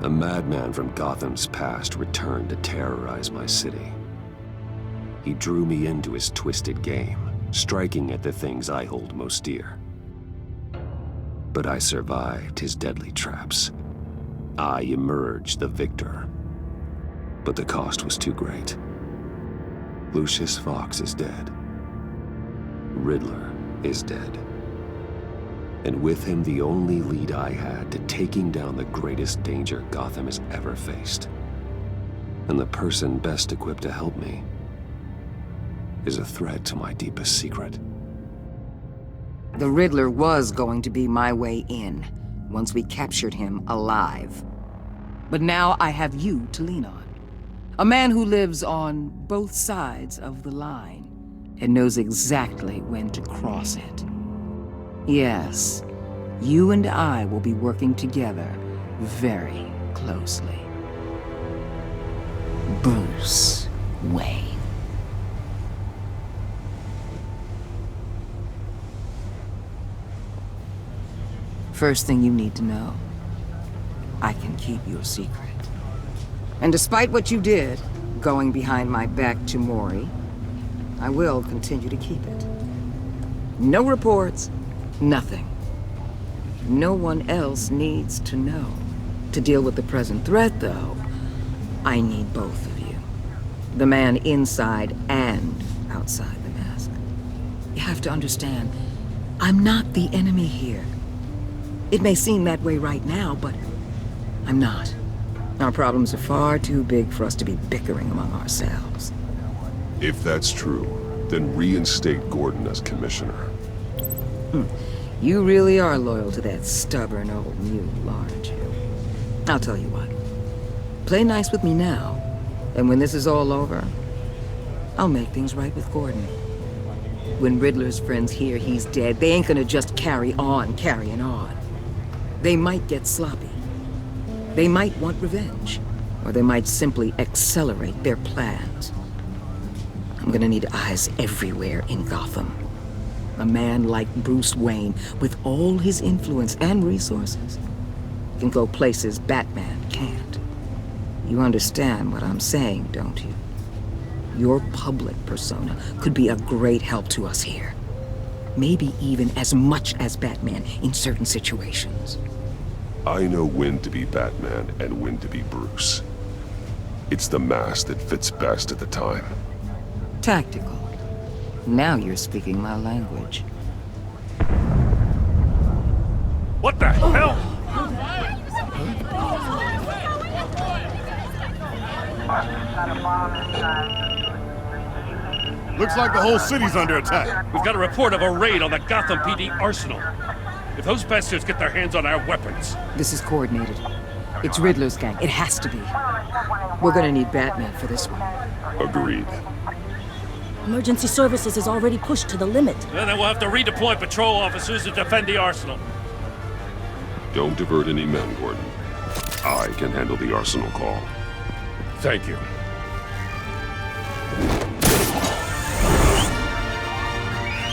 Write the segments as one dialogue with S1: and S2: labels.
S1: A madman from Gotham's past returned to terrorize my city. He drew me into his twisted game, striking at the things I hold most dear. But I survived his deadly traps. I emerged the victor. But the cost was too great. Lucius Fox is dead. Riddler is dead. And with him, the only lead I had to taking down the greatest danger Gotham has ever faced. And the person best equipped to help me is a threat to my deepest secret.
S2: The Riddler was going to be my way in, once we captured him alive. But now I have you to lean on. A man who lives on both sides of the line and knows exactly when to cross it. Yes, you and I will be working together very closely. Bruce Wayne. First thing you need to know, I can keep your secret. And despite what you did, going behind my back to Mori, I will continue to keep it. No reports, nothing. No one else needs to know. To deal with the present threat, though, I need both of you. The man inside and outside the mask. You have to understand, I'm not the enemy here. It may seem that way right now, but I'm not. Our problems are far too big for us to be bickering among ourselves.
S1: If that's true, then reinstate Gordon as commissioner.
S2: You really are loyal to that stubborn old mule, aren't you? I'll tell you what. Play nice with me now, and when this is all over, I'll make things right with Gordon. When Riddler's friends hear he's dead, they ain't gonna just carry on carrying on. They might get sloppy. They might want revenge, or they might simply accelerate their plans. I'm gonna need eyes everywhere in Gotham. A man like Bruce Wayne, with all his influence and resources, can go places Batman can't. You understand what I'm saying, don't you? Your public persona could be a great help to us here. Maybe even as much as Batman in certain situations.
S1: I know when to be Batman and when to be Bruce. It's the mask that fits best at the time.
S2: Tactical. Now you're speaking my language.
S3: What the hell?
S4: Looks like the whole city's under attack.
S3: We've got a report of a raid on the Gotham PD arsenal. If those bastards get their hands on our weapons...
S2: This is coordinated. It's Riddler's gang. It has to be. We're gonna need Batman for this one.
S1: Agreed.
S5: Emergency services is already pushed to the limit.
S3: Then we'll have to redeploy patrol officers to defend the arsenal.
S1: Don't divert any men, Gordon. I can handle the arsenal call.
S3: Thank you.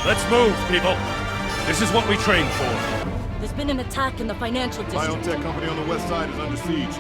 S3: Let's move, people. This is what we trained for.
S5: There's been an attack in the financial district.
S4: Biotech company on the west side is under siege.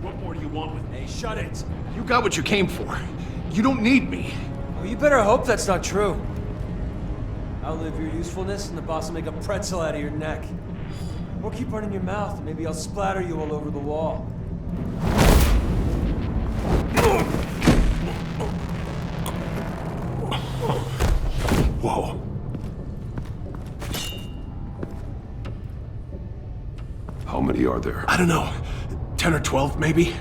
S3: What more do you want with me?
S6: Shut it!
S4: You got what you came for. You don't need me.
S6: Well, you better hope that's not true. Outlive your usefulness, and the boss will make a pretzel out of your neck. Or keep running your mouth, and maybe I'll splatter you all over the wall.
S1: Whoa. How many are there?
S4: I don't know. 10 or 12, maybe?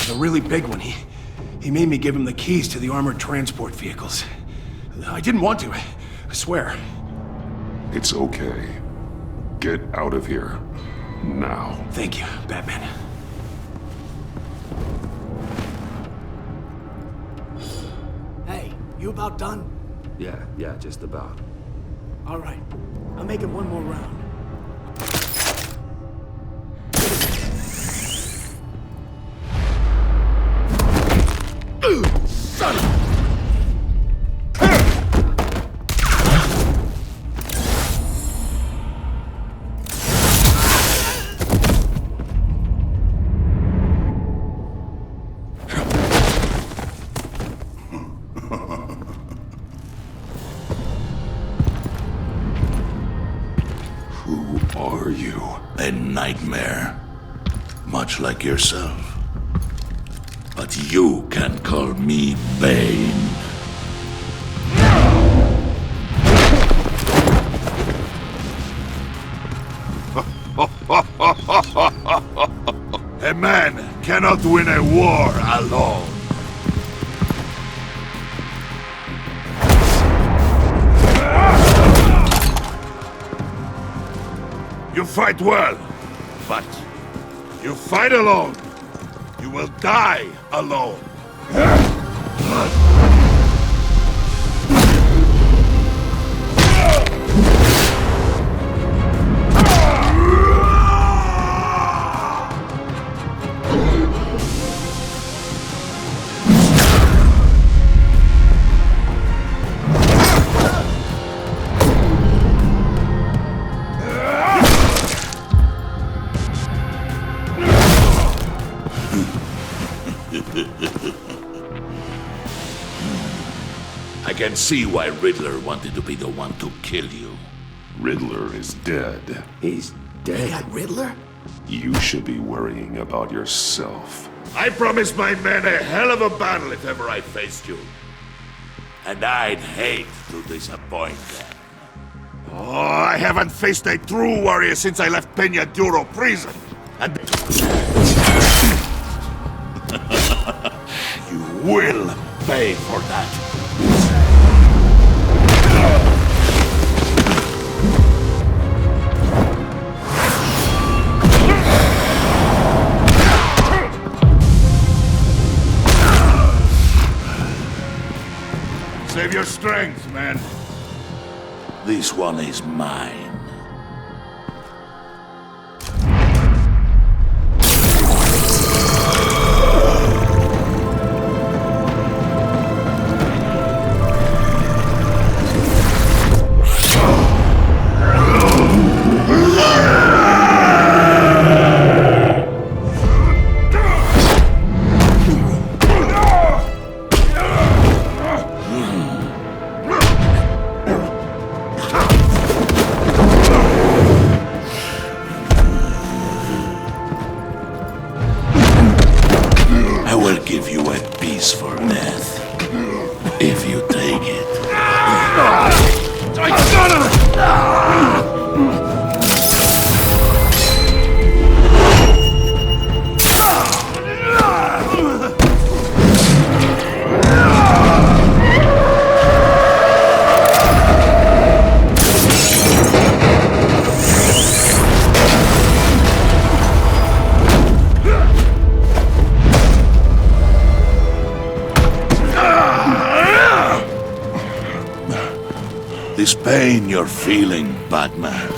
S4: The really big one, he made me give him the keys to the armored transport vehicles. I didn't want to, I swear.
S1: It's okay. Get out of here. Now.
S4: Thank you, Batman. Hey, you about done?
S1: Yeah, just about.
S4: All right. I'll make it one more round. Son of...
S1: Who are you?
S7: A nightmare. Much like yourself. But you can call me Bane. A man cannot win a war alone. You fight well, but you fight alone. You will die alone. I can see why Riddler wanted to be the one to kill you.
S1: Riddler is dead.
S4: He's dead? That Riddler?
S1: You should be worrying about yourself.
S7: I promised my men a hell of a battle if ever I faced you. And I'd hate to disappoint them. Oh, I haven't faced a true warrior since I left Peña Duro prison. And... you will pay for that. Save your strength, man. This one is mine. I will give you a piece for death, if you take it. This pain you're feeling, Batman.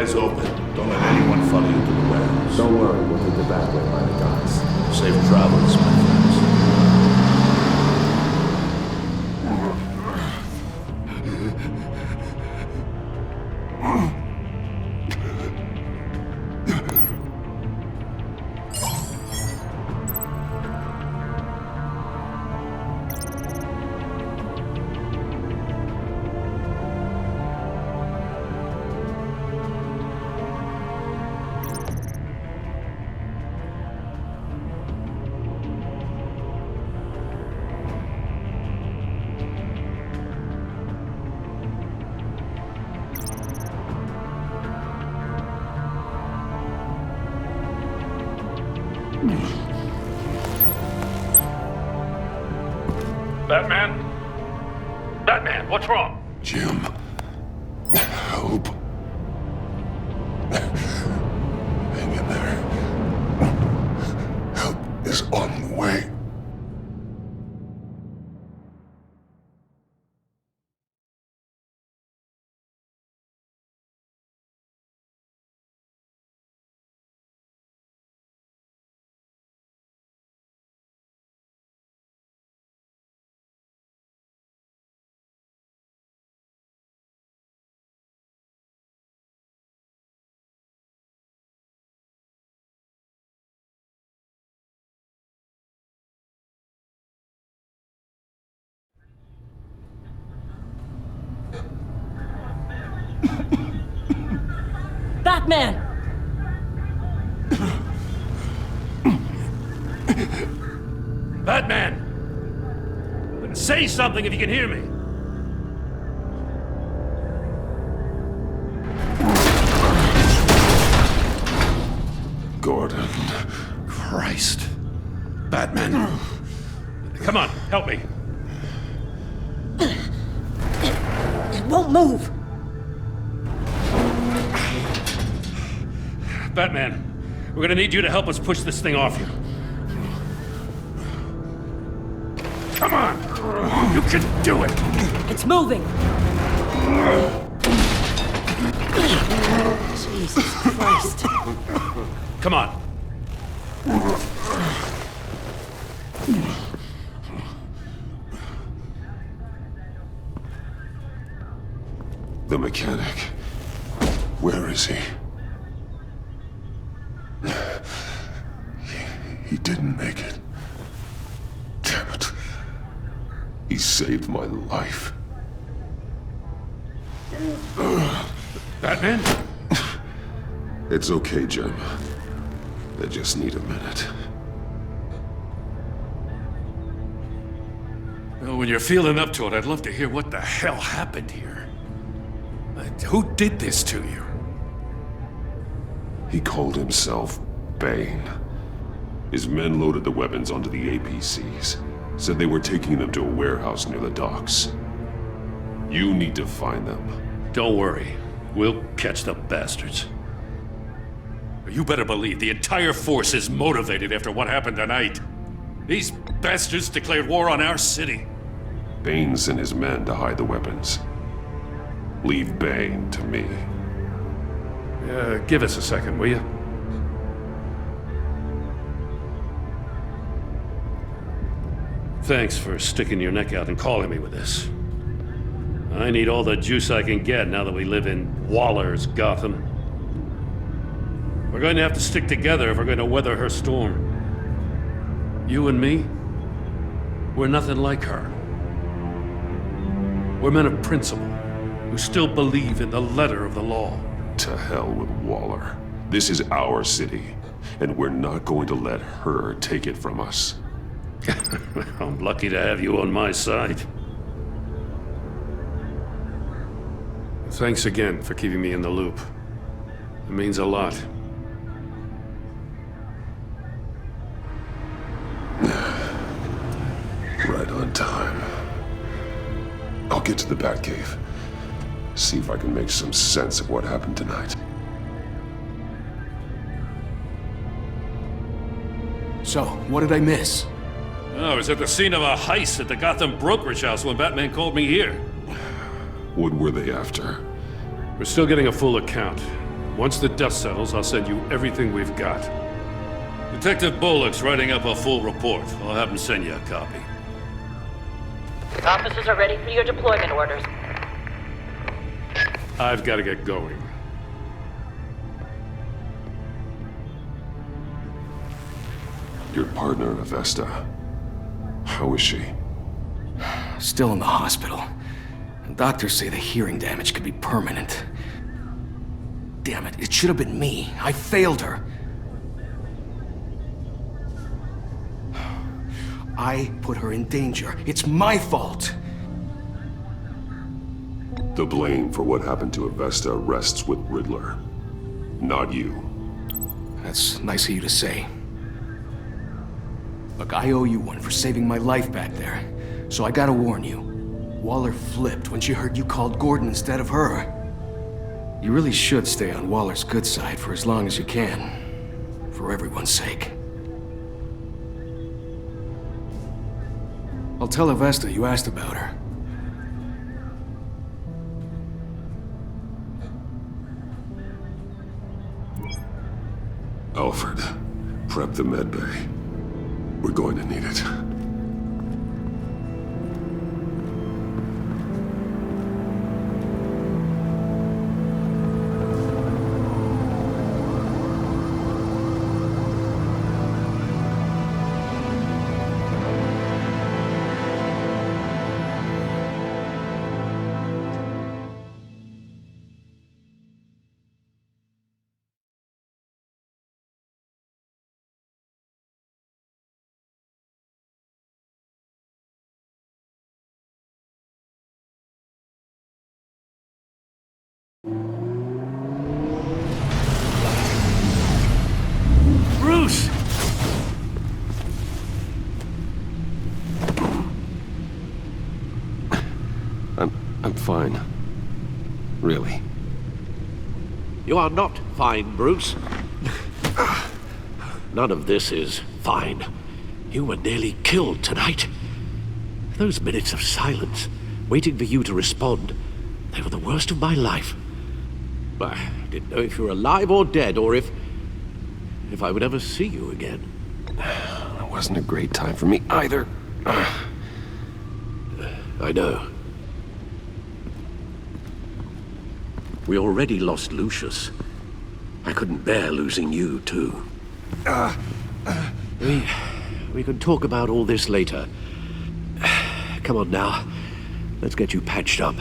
S7: eyes open. Don't let anyone follow you to the warehouse.
S1: Don't worry, we'll take the back way by the docks.
S7: Safe travels, my friends.
S3: Batman? Batman, what's wrong?
S1: Jim. Hope. Hang in there. Help is on the way.
S5: Batman!
S3: Batman! Say something if you can hear me.
S1: Gordon.
S3: Christ. Batman. Come on, help me.
S5: It won't move!
S3: Batman, we're gonna need you to help us push this thing off you. Come on! You can do it!
S5: It's moving! Jesus Christ.
S3: Come on.
S1: The mechanic. Where is he? He didn't make it. Damn it. He saved my life.
S3: Batman?
S1: It's okay, Jim. I just need a minute.
S3: Well, when you're feeling up to it, I'd love to hear what the hell happened here. Who did this to you?
S1: He called himself Bane. His men loaded the weapons onto the APCs. Said they were taking them to a warehouse near the docks. You need to find them.
S3: Don't worry. We'll catch the bastards. You better believe the entire force is motivated after what happened tonight. These bastards declared war on our city.
S1: Bane sent his men to hide the weapons. Leave Bane to me.
S3: Give us a second, will you? Thanks for sticking your neck out and calling me with this. I need all the juice I can get now that we live in Waller's Gotham. We're going to have to stick together if we're going to weather her storm. You and me, we're nothing like her. We're men of principle, who still believe in the letter of the law.
S1: To hell with Waller. This is our city, and we're not going to let her take it from us.
S3: I'm lucky to have you on my side. Thanks again for keeping me in the loop. It means a lot.
S1: Right on time. I'll get to the Batcave. See if I can make some sense of what happened tonight.
S6: So, what did I miss?
S3: Oh, I was at the scene of a heist at the Gotham brokerage house when Batman called me here.
S1: What were they after?
S3: We're still getting a full account. Once the dust settles, I'll send you everything we've got. Detective Bullock's writing up a full report. I'll have him send you a copy.
S8: Officers are ready for your deployment orders.
S3: I've got to get going.
S1: Your partner, Avesta. How is she?
S9: Still in the hospital. Doctors say the hearing damage could be permanent. Damn it, it should have been me. I failed her. I put her in danger. It's my fault.
S1: The blame for what happened to Avesta rests with Riddler, not you.
S9: That's nice of you to say. Look, I owe you one for saving my life back there. So I gotta warn you. Waller flipped when she heard you called Gordon instead of her. You really should stay on Waller's good side for as long as you can. For everyone's sake. I'll tell Avesta you asked about her.
S1: Alfred, prep the medbay. We're going to need it.
S3: Bruce!
S1: I'm fine. Really.
S10: You are not fine, Bruce. None of this is fine. You were nearly killed tonight. Those minutes of silence, waiting for you to respond, they were the worst of my life. I didn't know if you were alive or dead, or if I would ever see you again.
S1: It wasn't a great time for me either.
S10: I know. We already lost Lucius. I couldn't bear losing you, too. We can talk about all this later. Come on now. Let's get you patched up.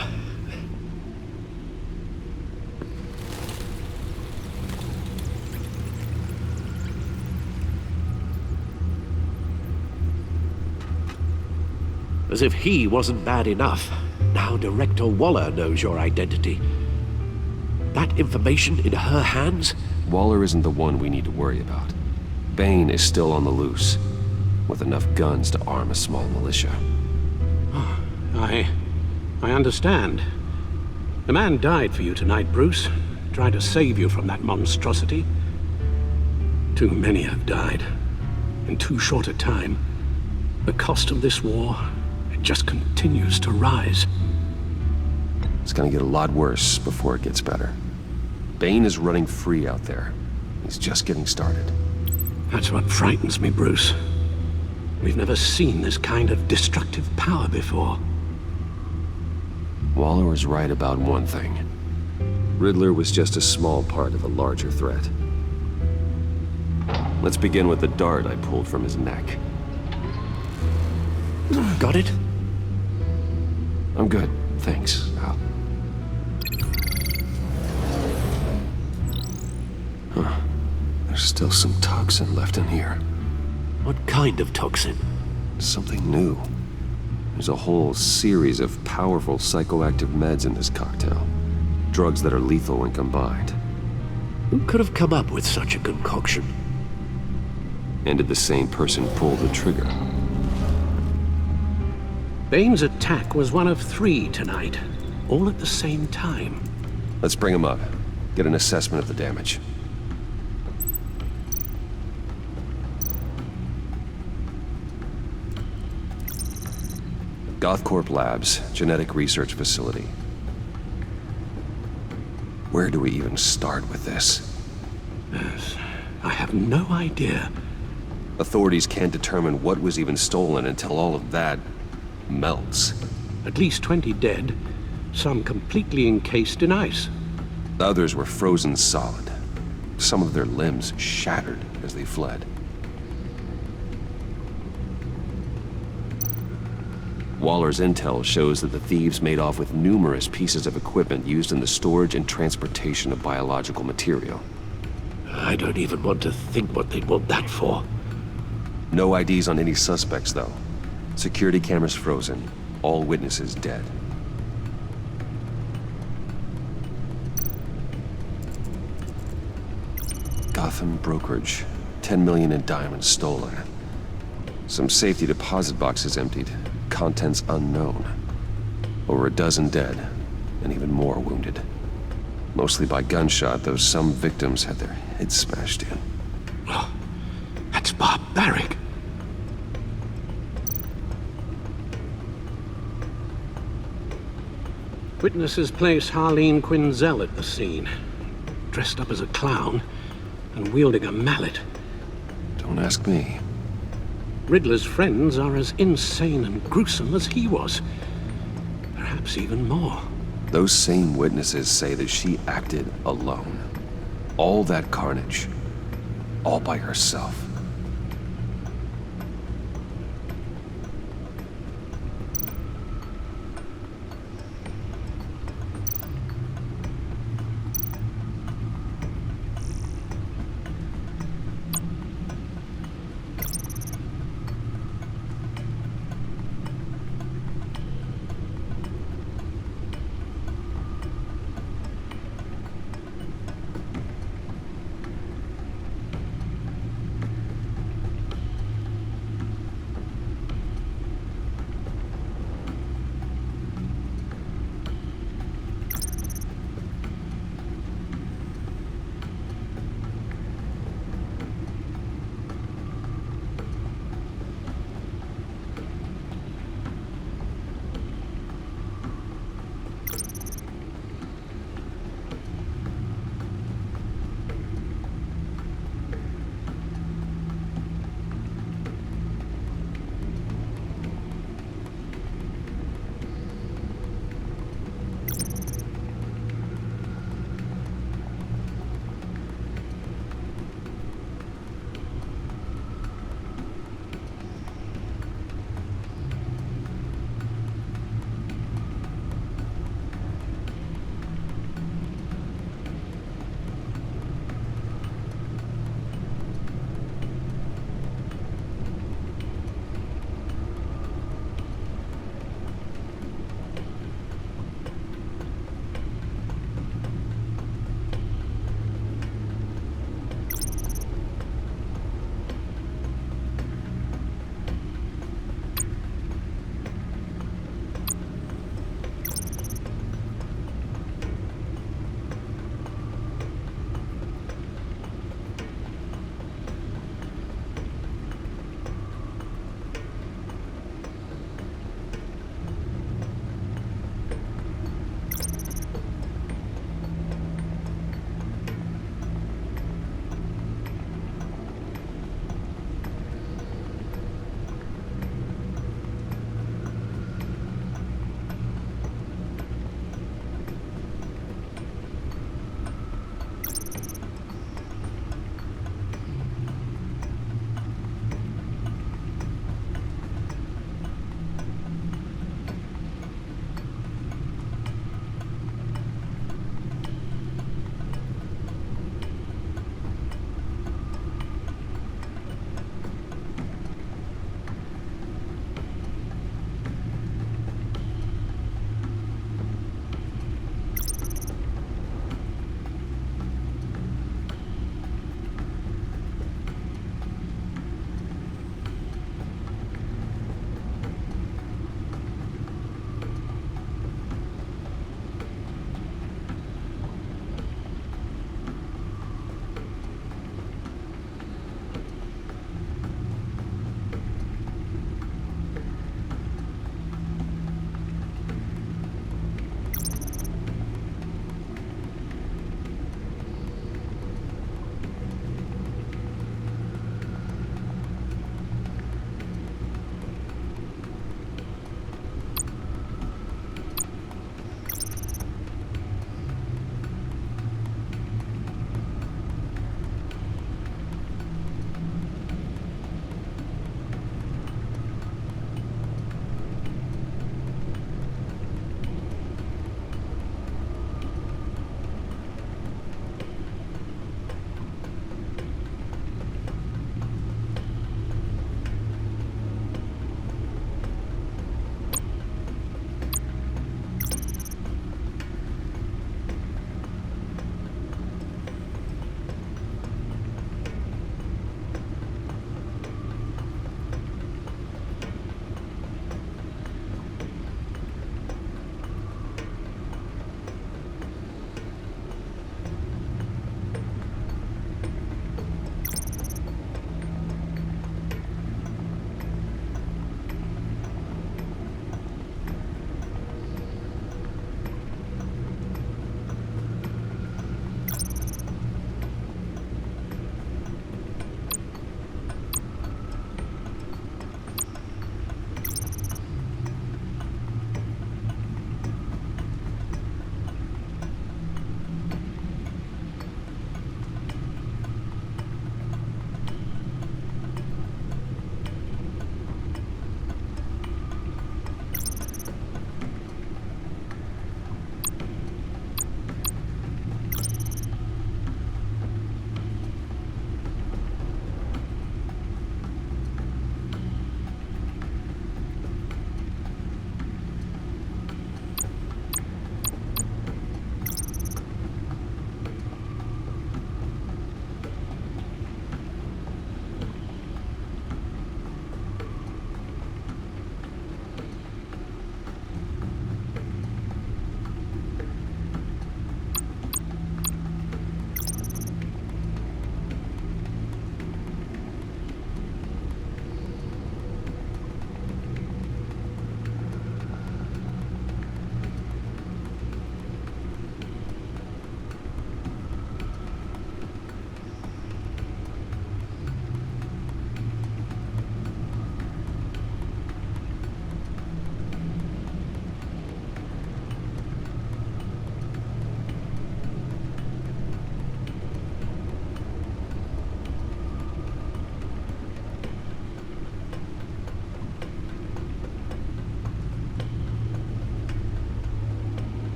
S10: As if he wasn't bad enough, now Director Waller knows your identity. That information in her hands?
S1: Waller isn't the one we need to worry about. Bane is still on the loose, with enough guns to arm a small militia.
S10: I understand. The man died for you tonight, Bruce. Tried to save you from that monstrosity. Too many have died. In too short a time. The cost of this war, it just continues to rise.
S1: It's gonna get a lot worse before it gets better. Bane is running free out there. He's just getting started.
S10: That's what frightens me, Bruce. We've never seen this kind of destructive power before.
S1: Waller was right about one thing. Riddler was just a small part of a larger threat. Let's begin with the dart I pulled from his neck.
S10: Got it?
S1: I'm good, thanks, Al. Huh. There's still some toxin left in here.
S10: What kind of toxin?
S1: Something new. There's a whole series of powerful psychoactive meds in this cocktail. Drugs that are lethal when combined.
S10: Who could have come up with such a concoction?
S1: And did the same person pull the trigger?
S10: Bane's attack was one of 3 tonight, all at the same time.
S1: Let's bring him up. Get an assessment of the damage. GothCorp Labs, Genetic Research Facility. Where do we even start with this?
S10: Yes, I have no idea.
S1: Authorities can't determine what was even stolen until all of that melts.
S10: At least 20 dead, some completely encased in ice.
S1: Others were frozen solid. Some of their limbs shattered as they fled. Waller's intel shows that the thieves made off with numerous pieces of equipment used in the storage and transportation of biological material.
S10: I don't even want to think what they'd want that for.
S1: No IDs on any suspects, though. Security cameras frozen. All witnesses dead. Gotham brokerage. 10 million in diamonds stolen. Some safety deposit boxes emptied. Contents unknown. Over a dozen dead, and even more wounded. Mostly by gunshot, though some victims had their heads smashed in.
S10: Oh, that's barbaric. Witnesses place Harleen Quinzel at the scene, dressed up as a clown and wielding a mallet.
S1: Don't ask me.
S10: Riddler's friends are as insane and gruesome as he was. Perhaps even more.
S1: Those same witnesses say that she acted alone. All that carnage, all by herself.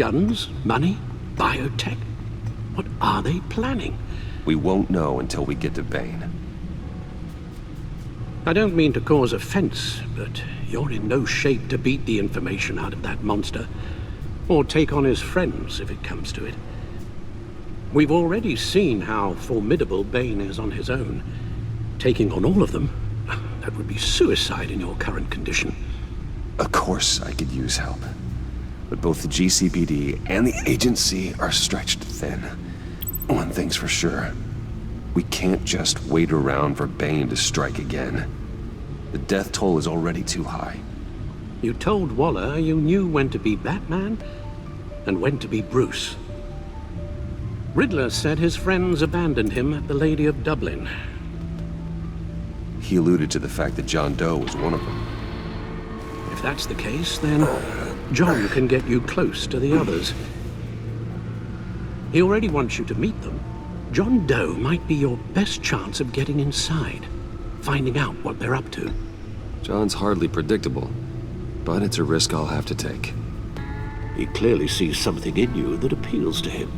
S10: Guns? Money? Biotech? What are they planning?
S1: We won't know until we get to Bane.
S10: I don't mean to cause offense, but you're in no shape to beat the information out of that monster, or take on his friends if it comes to it. We've already seen how formidable Bane is on his own. Taking on all of them, that would be suicide in your current condition.
S1: Of course I could use help. But both the GCPD and the agency are stretched thin. One thing's for sure. We can't just wait around for Bane to strike again. The death toll is already too high.
S10: You told Waller you knew when to be Batman and when to be Bruce. Riddler said his friends abandoned him at the Lady of Dublin.
S1: He alluded to the fact that John Doe was one of them.
S10: If that's the case, then John can get you close to the others. He already wants you to meet them. John Doe might be your best chance of getting inside, finding out what they're up to.
S1: John's hardly predictable, but it's a risk I'll have to take.
S10: He clearly sees something in you that appeals to him.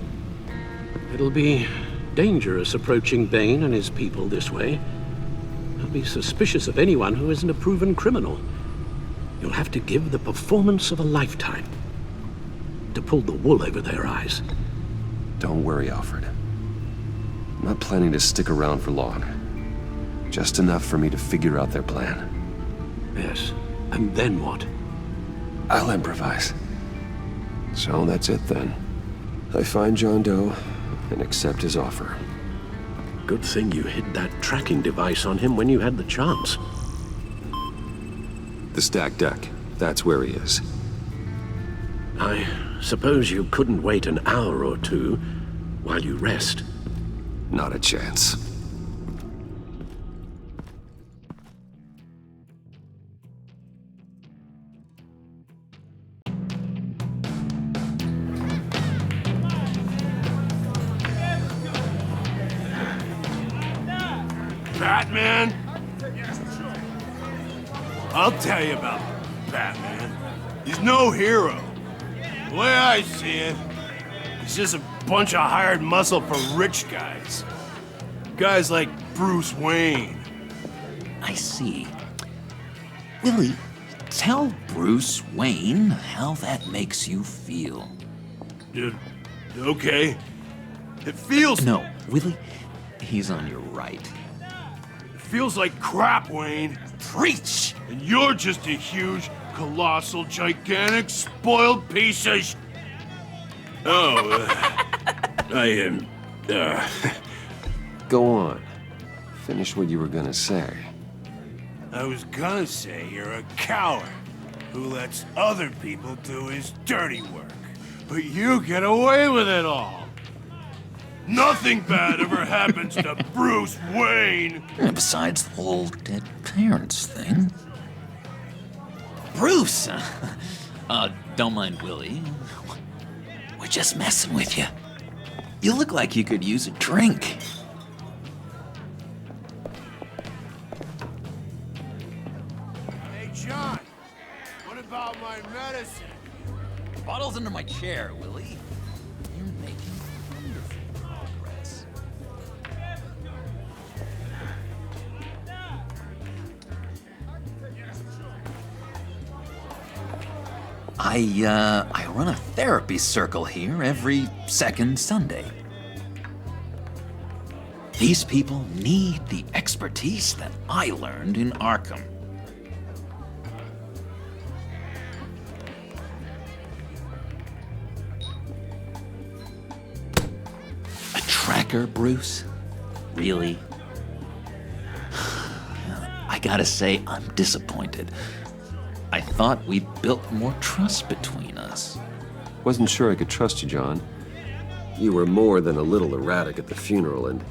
S10: It'll be dangerous approaching Bane and his people this way. I'll be suspicious of anyone who isn't a proven criminal. You'll have to give the performance of a lifetime to pull the wool over their eyes.
S1: Don't worry, Alfred. I'm not planning to stick around for long. Just enough for me to figure out their plan.
S10: Yes, and then what?
S1: I'll improvise. So that's it then. I find John Doe and accept his offer.
S10: Good thing you hid that tracking device on him when you had the chance.
S1: The stacked deck. That's where he is.
S10: I suppose you couldn't wait an hour or two while you rest.
S1: Not a chance.
S4: Batman? I'll tell you about Batman. He's no hero. The way I see it, he's just a bunch of hired muscle for rich guys. Guys like Bruce Wayne.
S11: I see. Willie, tell Bruce Wayne how that makes you feel.
S4: Okay. It feels...
S11: No, Willie, he's on your right.
S4: It feels like crap, Wayne.
S11: Preach!
S4: And you're just a huge, colossal, gigantic, spoiled piece of sh... Oh, I am...
S1: Go on. Finish what you were gonna say.
S4: I was gonna say you're a coward who lets other people do his dirty work. But you get away with it all. Nothing bad ever happens to Bruce Wayne.
S11: Besides the whole dead parents thing. Bruce! Don't mind Willie. We're just messing with you. You look like you could use a drink.
S4: Hey, John. What about my medicine?
S11: Bottle's under my chair, Willie. You're making wonderful progress. I run a therapy circle here every second Sunday. These people need the expertise that I learned in Arkham. A tracker, Bruce? Really? I gotta say, I'm disappointed. I thought we'd built more trust between us.
S1: Wasn't sure I could trust you, John. You were more than a little erratic at the funeral, and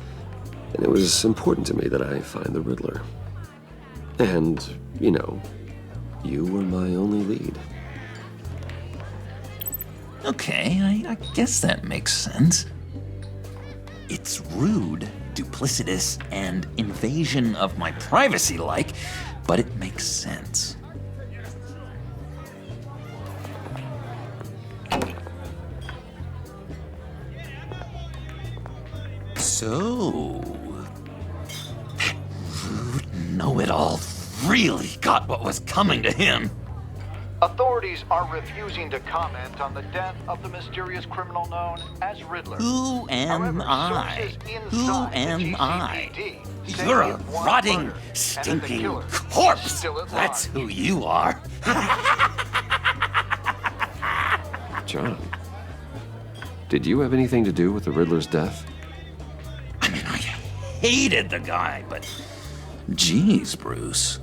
S1: it was important to me that I find the Riddler. And, you know, you were my only lead.
S11: Okay, I guess that makes sense. It's rude, duplicitous, and invasion of my privacy-like, but it makes sense. So, that rude know-it-all really got what was coming to him.
S12: Authorities are refusing to comment on the death of the mysterious criminal known as Riddler.
S11: Who am
S12: However,
S11: I?
S12: sources
S11: Who
S12: inside the
S11: am I?
S12: GCPD say
S11: You're a
S12: it was
S11: rotting,
S12: murder, and that the
S11: stinking
S12: killer is
S11: corpse.
S12: still at
S11: That's
S12: large.
S11: who you are.
S1: John, did you have anything to do with the Riddler's death?
S11: I mean, I hated the guy, but... Geez, Bruce.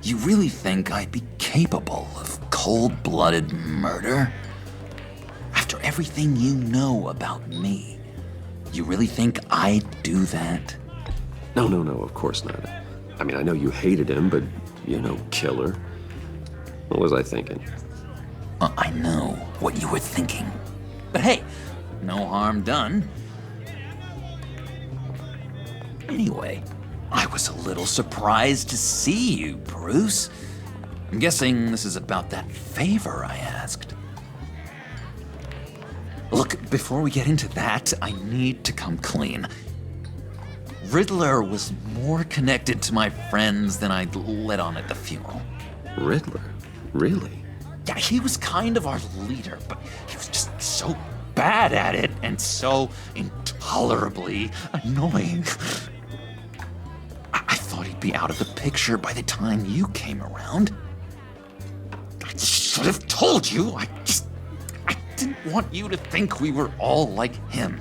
S11: You really think I'd be capable of cold-blooded murder? After everything you know about me, you really think I'd do that?
S1: No, of course not. I mean, I know you hated him, but you're no killer. What was I thinking?
S11: I know what you were thinking. But hey, no harm done. Anyway, I was a little surprised to see you, Bruce. I'm guessing this is about that favor I asked. Look, before we get into that, I need to come clean. Riddler was more connected to my friends than I'd let on at the funeral.
S1: Riddler? Really?
S11: Yeah, he was kind of our leader, but he was just so bad at it and so intolerably annoying. I thought he'd be out of the picture by the time you came around. I should have told you. I didn't want you to think we were all like him.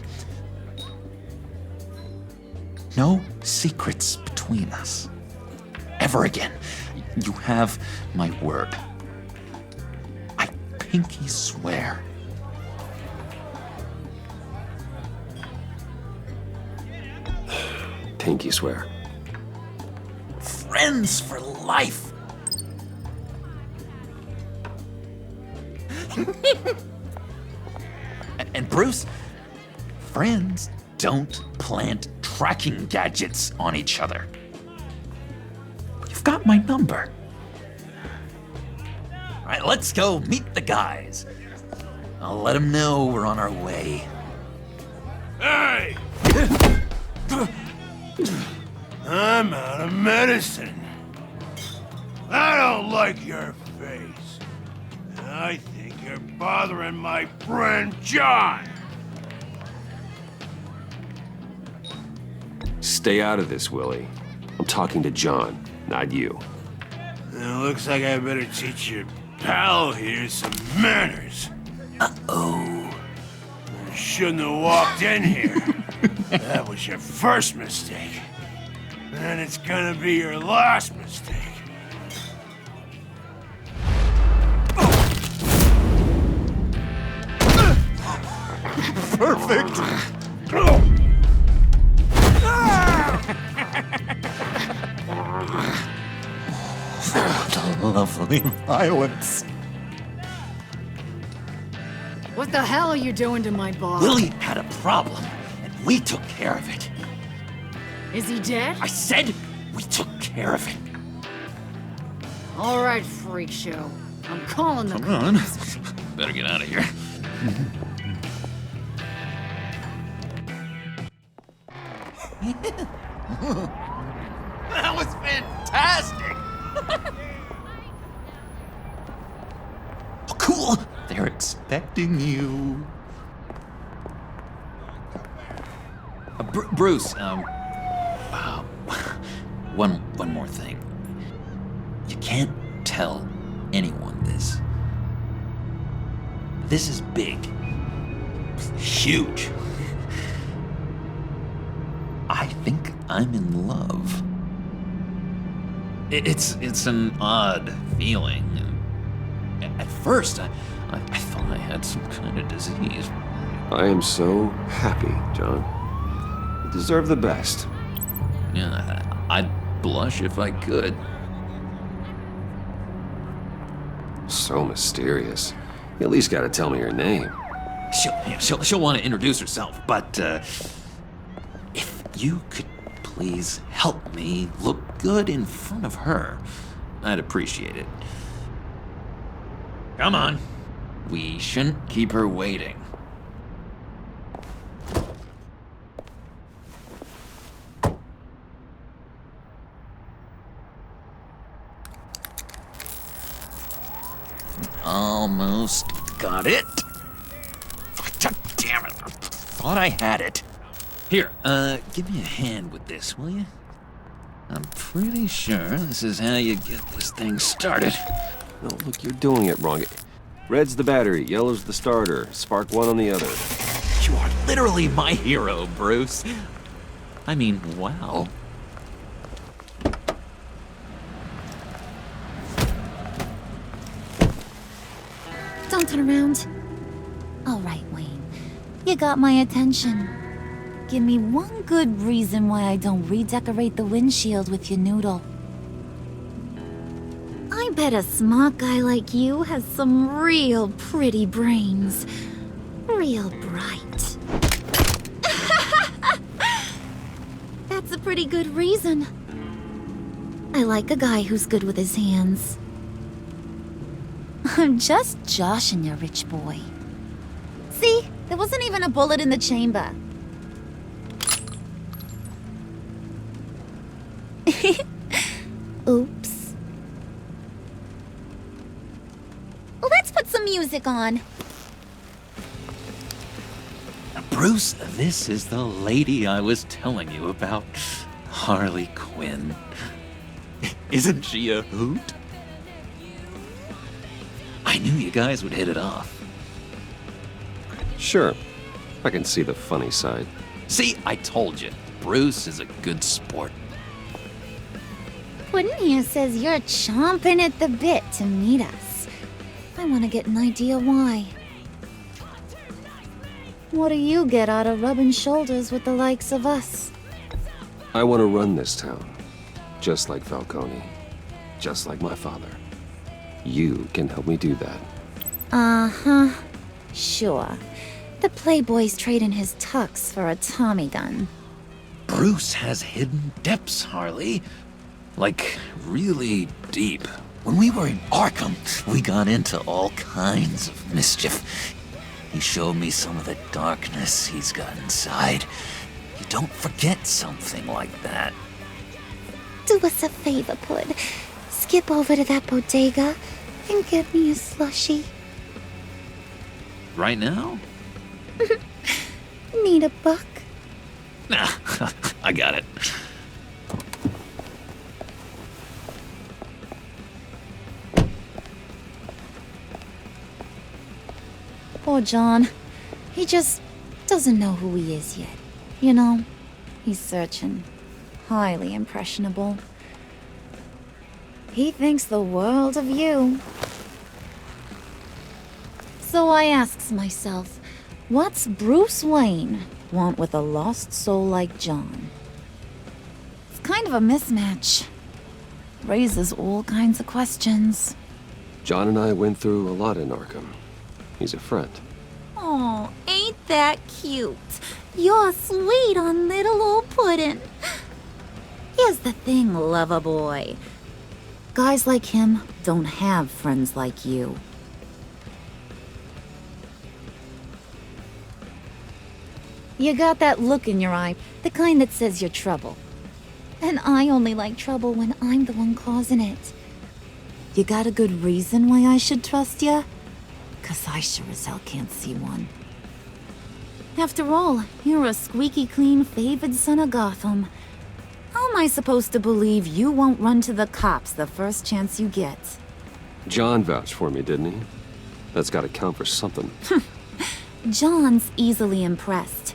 S11: No secrets between us. Ever again. You have my word. I pinky swear.
S1: Pinky swear.
S11: Friends for life. And Bruce, friends don't plant tracking gadgets on each other. You've got my number. All right, let's go meet the guys. I'll let them know we're on our way.
S4: Hey! I'm out of medicine. I don't like your face. I think you're bothering my friend John.
S1: Stay out of this, Willie. I'm talking to John, not you.
S4: It looks like I better teach your pal here some manners.
S11: Uh-oh.
S4: You shouldn't have walked in here. That was your first mistake. And it's gonna be your last mistake.
S11: Perfect. Lovely violence.
S5: What the hell are you doing to my boss?
S11: Willie had a problem, and we took care of it.
S5: Is he dead?
S11: I said we took care of it.
S5: All right, freak show. I'm calling the
S11: Come on. Better get out of here. That was fantastic! Oh, cool! They're expecting you. Bruce, one more thing. You can't tell anyone this. This is big. Huge. I think I'm in love. It's an odd feeling. At first, I thought I had some kind of disease.
S1: I am so happy, John. You deserve the best.
S11: Yeah, I'd blush if I could.
S1: So mysterious. You at least gotta tell me your name.
S11: She'll want to introduce herself, but if you could please help me look good in front of her, I'd appreciate it. Come on. We shouldn't keep her waiting. Almost got it. Damn it. I thought I had it. Here, give me a hand with this, will you? I'm pretty sure this is how you get this thing started.
S1: Oh, look, you're doing it wrong. Red's the battery, yellow's the starter. Spark one on the other.
S11: You are literally my hero, Bruce. I mean, wow.
S13: Don't turn around. All right, Wayne. You got my attention. Give me one good reason why I don't redecorate the windshield with your noodle. I bet a smart guy like you has some real pretty brains. Real bright. That's a pretty good reason. I like a guy who's good with his hands. I'm just joshing you, rich boy. See? There wasn't even a bullet in the chamber. Oops. Let's put some music on.
S11: Bruce, this is the lady I was telling you about. Harley Quinn. Isn't she a hoot? I knew you guys would hit it off.
S1: Sure. I can see the funny side.
S11: See, I told you. Bruce is a good sport.
S13: Puddin' here says you're chomping at the bit to meet us. I want to get an idea why. What do you get out of rubbing shoulders with the likes of us?
S1: I want to run this town. Just like Falcone. Just like my father. You can help me do that.
S13: Uh-huh. Sure. The Playboy's trading his tux for a Tommy gun.
S11: Bruce has hidden depths, Harley. Like, really deep. When we were in Arkham, we got into all kinds of mischief. He showed me some of the darkness he's got inside. You don't forget something like that.
S13: Do us a favor, Pud. Skip over to that bodega and get me a slushie.
S11: Right now?
S13: Need a buck?
S11: Nah, I got it.
S13: Poor John. He just doesn't know who he is yet. You know, he's searching. Highly impressionable. He thinks the world of you. So I asks myself, what's Bruce Wayne want with a lost soul like John? It's kind of a mismatch. Raises all kinds of questions.
S1: John and I went through a lot in Arkham. He's a friend.
S13: Oh, ain't that cute? You're sweet on little old Puddin'. Here's the thing, lover boy. Guys like him don't have friends like you. You got that look in your eye, the kind that says you're trouble. And I only like trouble when I'm the one causing it. You got a good reason why I should trust you? 'Cause I sure as hell can't see one. After all, you're a squeaky clean favored son of Gotham. How am I supposed to believe you won't run to the cops the first chance you get?
S1: John vouched for me, didn't he? That's gotta count for something.
S13: John's easily impressed.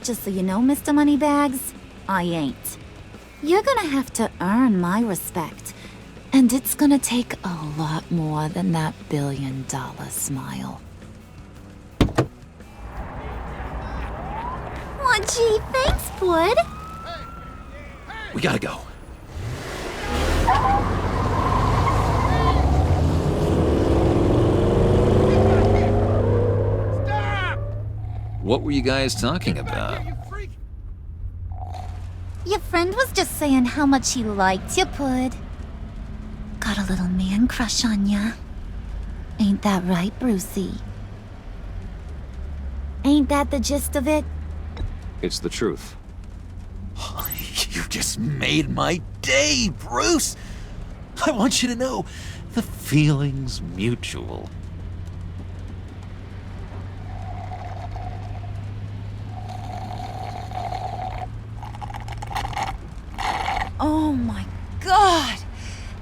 S13: Just so you know, Mr. Moneybags, I ain't. You're gonna have to earn my respect. And it's gonna take a lot more than that $1 billion smile. Oh, gee, thanks, Bud.
S11: We gotta go.
S4: Stop!
S11: What were you guys talking about?
S13: Your friend was just saying how much he liked you, Pud. Got a little man crush on ya. Ain't that right, Brucey? Ain't that the gist of it?
S1: It's the truth.
S11: You just made my day, Bruce! I want you to know, the feeling's mutual.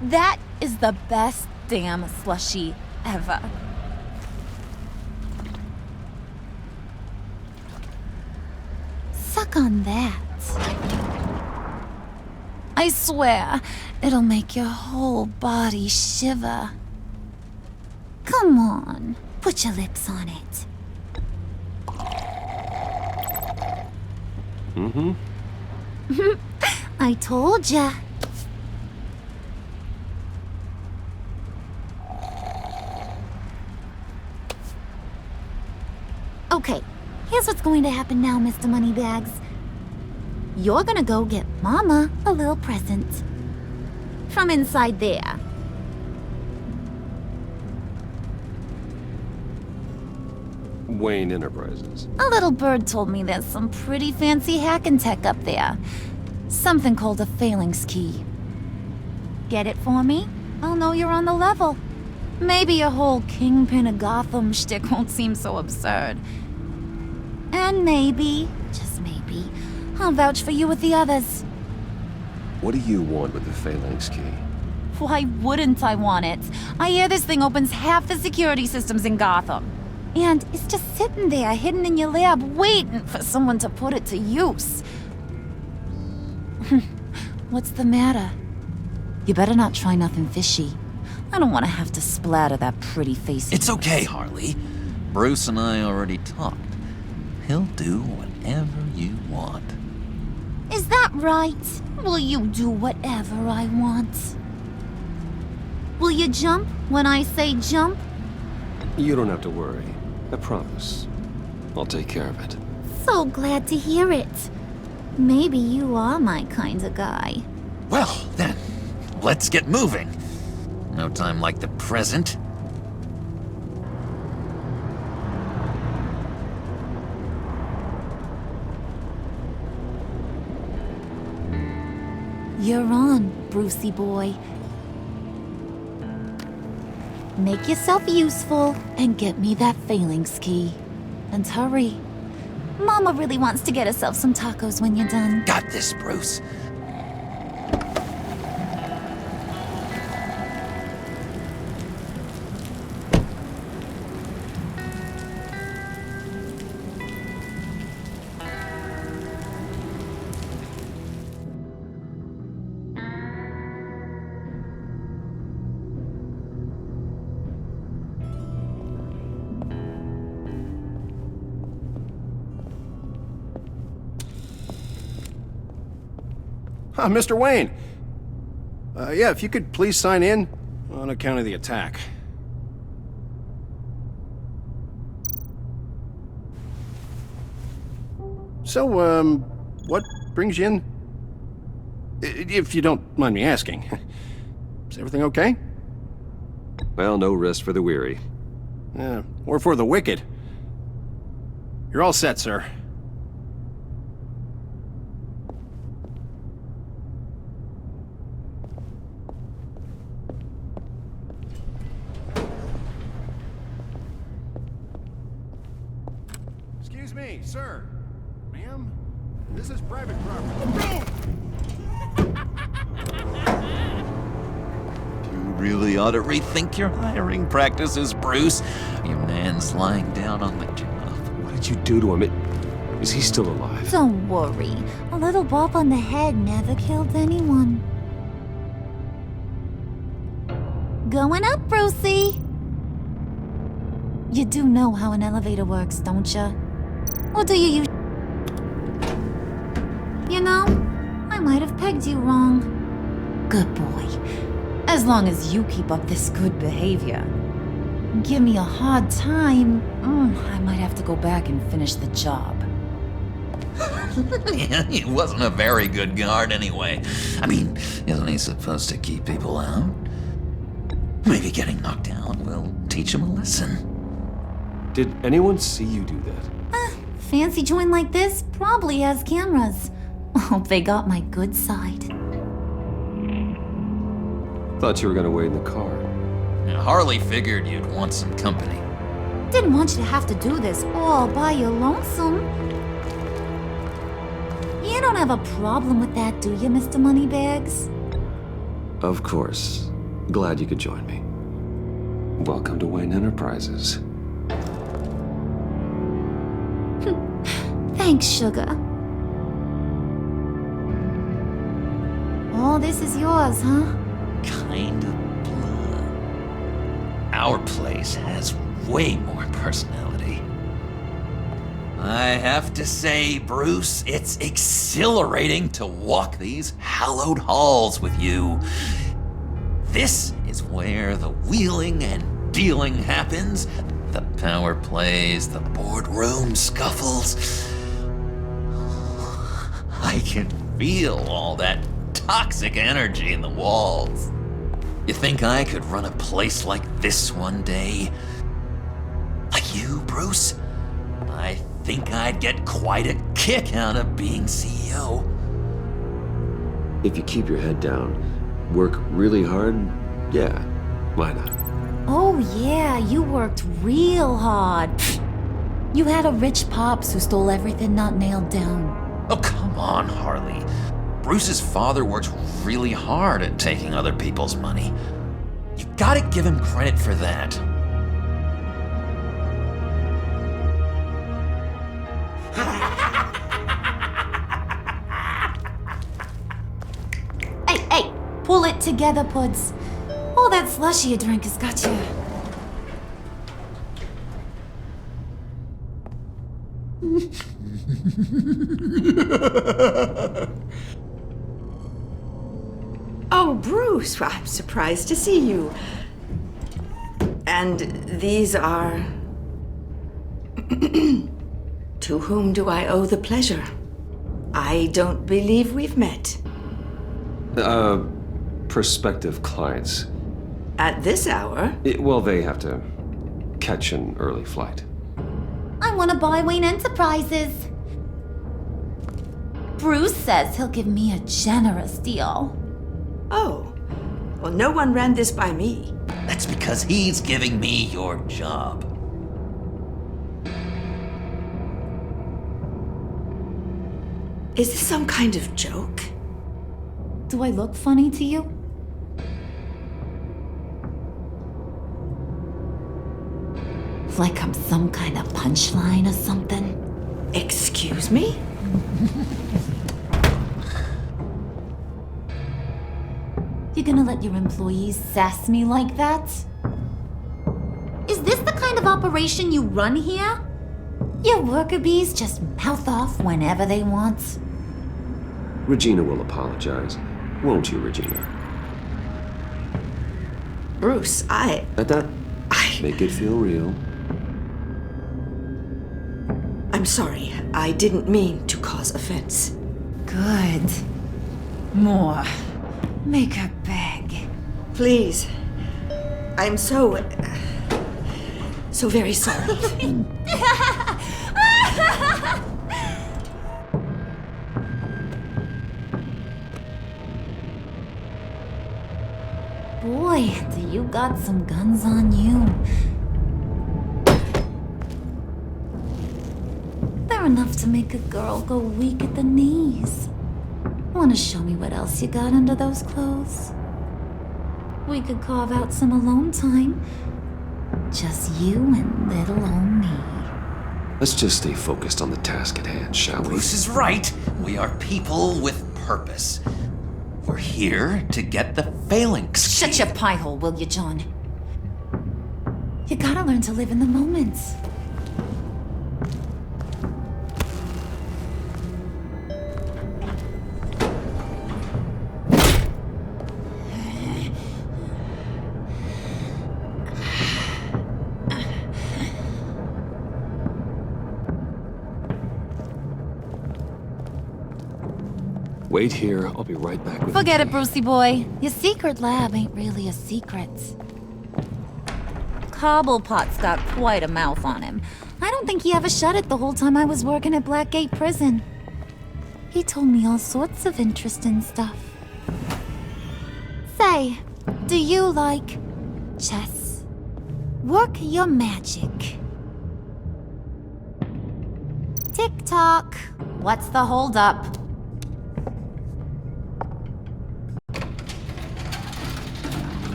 S13: That is the best damn slushie ever. Suck on that. I swear, it'll make your whole body shiver. Come on, put your lips on it.
S1: Mm-hmm.
S13: I told ya. Okay, here's what's going to happen now, Mr. Moneybags. You're gonna go get Mama a little present. From inside there.
S1: Wayne Enterprises.
S13: A little bird told me there's some pretty fancy hacking tech up there. Something called a phalanx key. Get it for me? I'll know you're on the level. Maybe your whole Kingpin of Gotham shtick won't seem so absurd. And maybe, just maybe, I'll vouch for you with the others.
S1: What do you want with the phalanx key?
S13: Why wouldn't I want it? I hear this thing opens half the security systems in Gotham. And it's just sitting there, hidden in your lab, waiting for someone to put it to use. What's the matter? You better not try nothing fishy. I don't want to have to splatter that pretty face.
S11: It's okay, Harley. Bruce and I already talked. He'll do whatever you want.
S13: Is that right? Will you do whatever I want? Will you jump when I say jump?
S1: You don't have to worry. I promise. I'll take care of it.
S13: So glad to hear it. Maybe you are my kind of guy.
S11: Well, then, let's get moving. No time like the present.
S13: You're on, Brucey boy. Make yourself useful and get me that phalanx key. And hurry. Mama really wants to get herself some tacos when you're done.
S11: Got this, Bruce.
S14: Mr. Wayne. Yeah, if you could please sign in on account of the attack. So, what brings you in? If you don't mind me asking. Is everything okay?
S1: Well, no rest for the weary.
S14: Or for the wicked. You're all set, sir. Excuse me, sir. Ma'am? This is private property.
S11: You really ought to rethink your hiring practices, Bruce. Your man's lying down on the job.
S1: What did you do to him? Is he still alive?
S13: Don't worry. A little bump on the head never killed anyone. Going up, Brucey. You do know how an elevator works, don't you? Or do you use... You know, I might have pegged you wrong. Good boy. As long as you keep up this good behavior. Give me a hard time, I might have to go back and finish the job.
S11: Yeah, he wasn't a very good guard anyway. I mean, isn't he supposed to keep people out? Maybe getting knocked down will teach him a lesson.
S1: Did anyone see you do that?
S13: Fancy joint like this probably has cameras. Hope they got my good side.
S1: Thought you were gonna wait in the car.
S11: Harley figured you'd want some company.
S13: Didn't want you to have to do this all by your lonesome. You don't have a problem with that, do you, Mr. Moneybags?
S1: Of course. Glad you could join me. Welcome to Wayne Enterprises.
S13: Thanks, sugar. All this is yours, huh?
S11: Kind of blood. Our place has way more personality. I have to say, Bruce, it's exhilarating to walk these hallowed halls with you. This is where the wheeling and dealing happens. The power plays, the boardroom scuffles. I can feel all that toxic energy in the walls. You think I could run a place like this one day? Like you, Bruce? I think I'd get quite a kick out of being CEO.
S1: If you keep your head down, work really hard, yeah, why not?
S13: Oh yeah, you worked real hard. You had a rich pops who stole everything not nailed down.
S11: Oh, come on, Harley. Bruce's father worked really hard at taking other people's money. You gotta give him credit for that.
S13: Hey, pull it together, Puds. All that slushy you drank has got you.
S15: Oh, Bruce, I'm surprised to see you. And these are... To whom do I owe the pleasure? I don't believe we've met.
S1: Prospective clients.
S15: At this hour?
S1: Well, they have to catch an early flight.
S13: I want to buy Wayne Enterprises. Bruce says he'll give me a generous deal.
S15: Oh, well, no one ran this by me.
S11: That's because he's giving me your job.
S15: Is this some kind of joke?
S13: Do I look funny to you? Like I'm some kind of punchline or something?
S15: Excuse me?
S13: You gonna let your employees sass me like that? Is this the kind of operation you run here? Your worker bees just mouth off whenever they want?
S1: Regina will apologize. Won't you, Regina?
S15: Bruce, I...
S1: Make it feel real.
S15: I'm sorry. I didn't mean to cause offense.
S5: Good. More. Make her beg.
S15: Please. I'm so very sorry.
S13: Boy, do you got some guns on you. They're enough to make a girl go weak at the knees. Wanna show me what else you got under those clothes? We could carve out some alone time. Just you and little old me.
S1: Let's just stay focused on the task at hand, shall we?
S11: Bruce is right. We are people with purpose. We're here to get the phalanx.
S13: Shut your pie hole, will you, John? You gotta learn to live in the moment.
S1: Wait here. I'll be right back with
S13: Forget it, Brucey boy. Your secret lab ain't really a secret. Cobblepot's got quite a mouth on him. I don't think he ever shut it the whole time I was working at Blackgate Prison. He told me all sorts of interesting stuff. Say, do you like chess? Work your magic. Tick-tock. What's the holdup?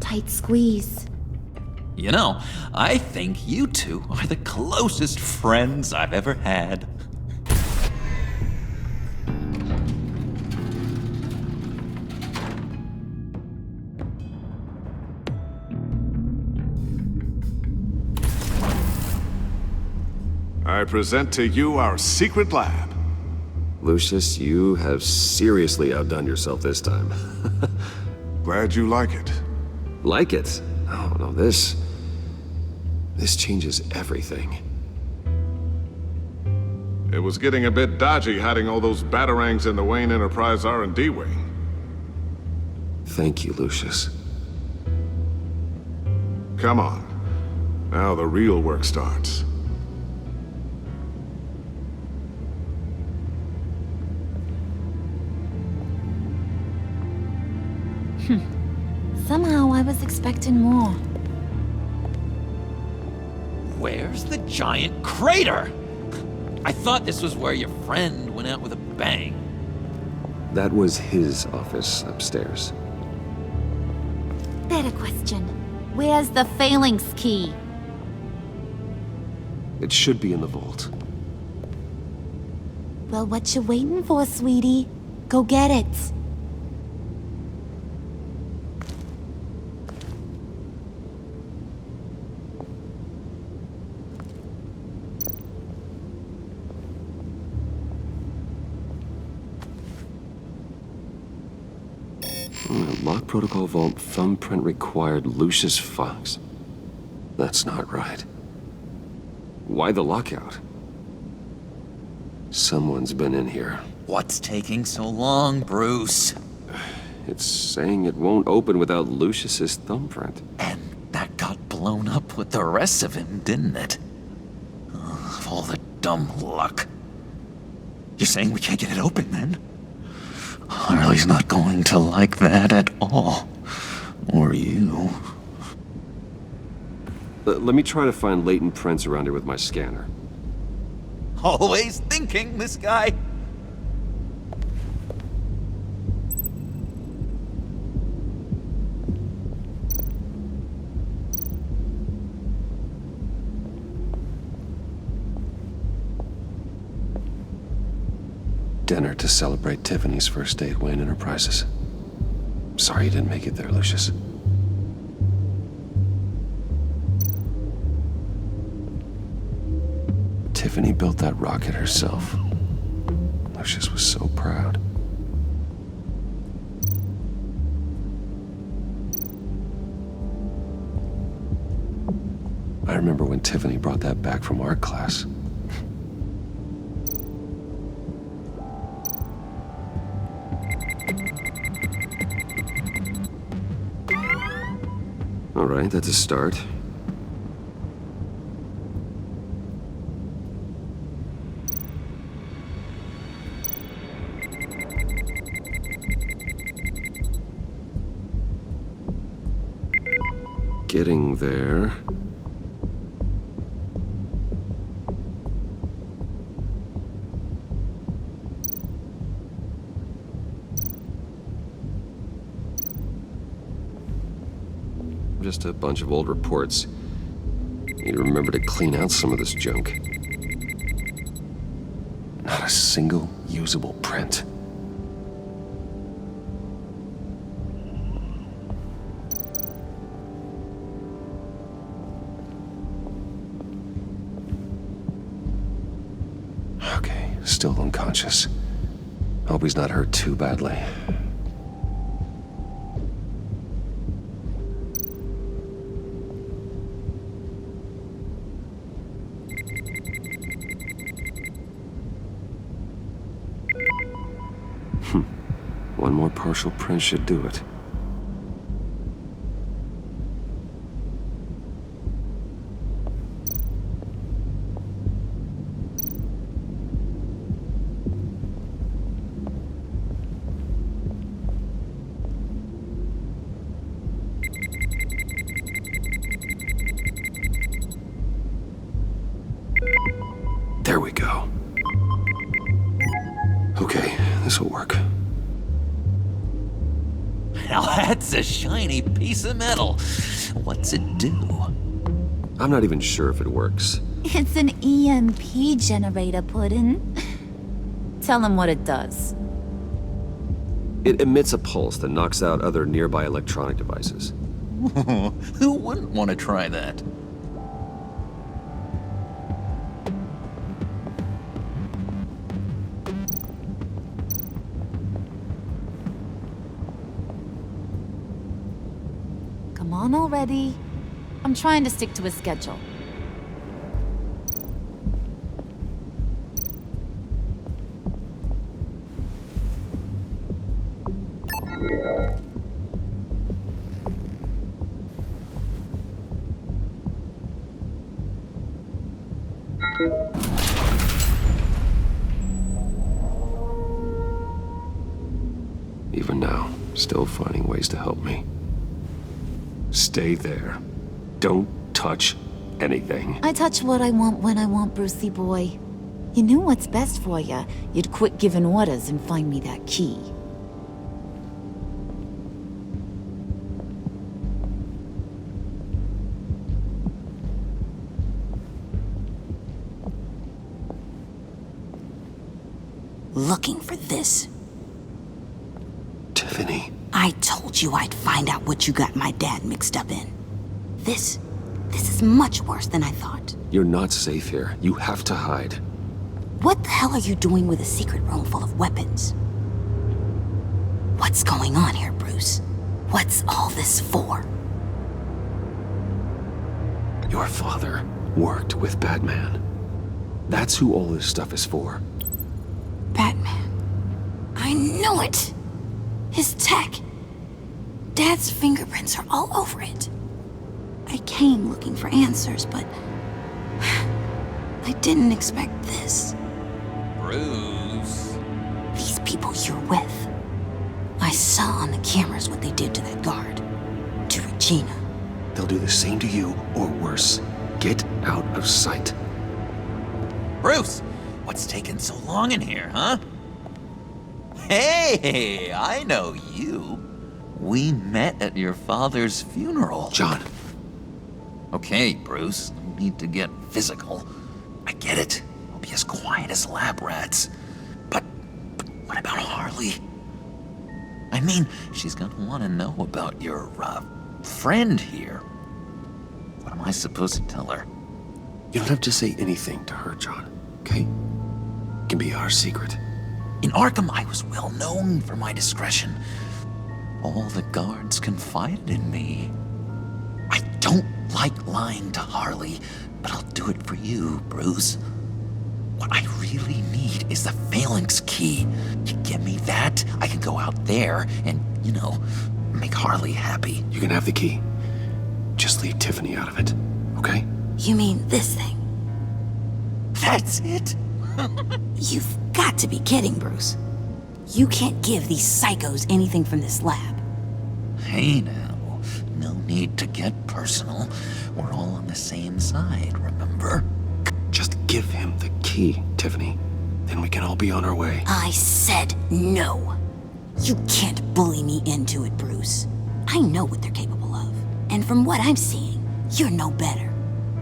S13: tight squeeze.
S11: You know, I think you two are the closest friends I've ever had.
S16: I present to you our secret lab.
S1: Lucius, you have seriously outdone yourself this time.
S16: Glad you like it.
S1: Like it? Oh, no, this changes everything.
S16: It was getting a bit dodgy hiding all those batarangs in the Wayne Enterprise R&D wing.
S1: Thank you, Lucius.
S16: Come on. Now the real work starts.
S13: Somehow I was expecting more.
S11: Where's the giant crater? I thought this was where your friend went out with a bang.
S1: That was his office upstairs.
S13: Better question. Where's the phalanx key?
S1: It should be in the vault.
S13: Well, what you waiting for, sweetie? Go get it.
S1: Lock protocol vault thumbprint required Lucius Fox. That's not right. Why the lockout? Someone's been in here.
S11: What's taking so long, Bruce?
S1: It's saying it won't open without Lucius's thumbprint.
S11: And that got blown up with the rest of him, didn't it? Of all the dumb luck. You're saying we can't get it open, then? Harley's not going to like that at all. Or you.
S1: Let me try to find latent prints around here with my scanner.
S11: Always thinking, this guy.
S1: Dinner to celebrate Tiffany's first day at Wayne Enterprises. Sorry you didn't make it there, Lucius. Tiffany built that rocket herself. Lucius was so proud. I remember when Tiffany brought that back from art class. All right, that's a start. Getting there. Just a bunch of old reports. Need to remember to clean out some of this junk. Not a single usable print. Okay, still unconscious. Hope he's not hurt too badly. One more partial print should do it. There we go. Okay, this'll work.
S11: Now that's a shiny piece of metal. What's it do?
S1: I'm not even sure if it works.
S13: It's an EMP generator, Puddin'. Tell him what it does.
S1: It emits a pulse that knocks out other nearby electronic devices.
S11: Who wouldn't want to try that?
S13: Come on already. I'm trying to stick to a schedule.
S1: Even now, still finding ways to help me. Stay there. Don't touch anything.
S13: I touch what I want when I want, Brucey boy. You knew what's best for you. You'd quit giving orders and find me that key.
S17: Looking for this.
S1: Tiffany.
S17: I told you I'd find out what you got my dad mixed up in. This is much worse than I thought.
S1: You're not safe here. You have to hide.
S17: What the hell are you doing with a secret room full of weapons? What's going on here, Bruce? What's all this for?
S1: Your father worked with Batman. That's who all this stuff is for.
S17: Batman. I knew it! His tech. Dad's fingerprints are all over it. I came looking for answers, but I didn't expect this.
S11: Bruce.
S17: These people you're with. I saw on the cameras what they did to that guard. To Regina.
S1: They'll do the same to you, or worse. Get out of sight.
S11: Bruce, what's taking so long in here, huh? Hey, I know you. We met at your father's funeral.
S1: John.
S11: Okay, Bruce, no need to get physical. I get it. We'll be as quiet as lab rats. But what about Harley? I mean, she's gonna want to know about your, friend here. What am I supposed to tell her?
S1: You don't have to say anything to her, John, okay? It can be our secret.
S11: In Arkham, I was well known for my discretion. All the guards confided in me. I don't like lying to Harley, but I'll do it for you, Bruce. What I really need is the phalanx key. You give me that, I can go out there and, make Harley happy.
S1: You can have the key. Just leave Tiffany out of it, okay?
S17: You mean this thing?
S11: That's it?
S17: You've got to be kidding, Bruce. You can't give these psychos anything from this lab.
S11: Hey now, no need to get personal. We're all on the same side, remember?
S1: Just give him the key, Tiffany. Then we can all be on our way.
S17: I said no. You can't bully me into it, Bruce. I know what they're capable of. And from what I'm seeing, you're no better.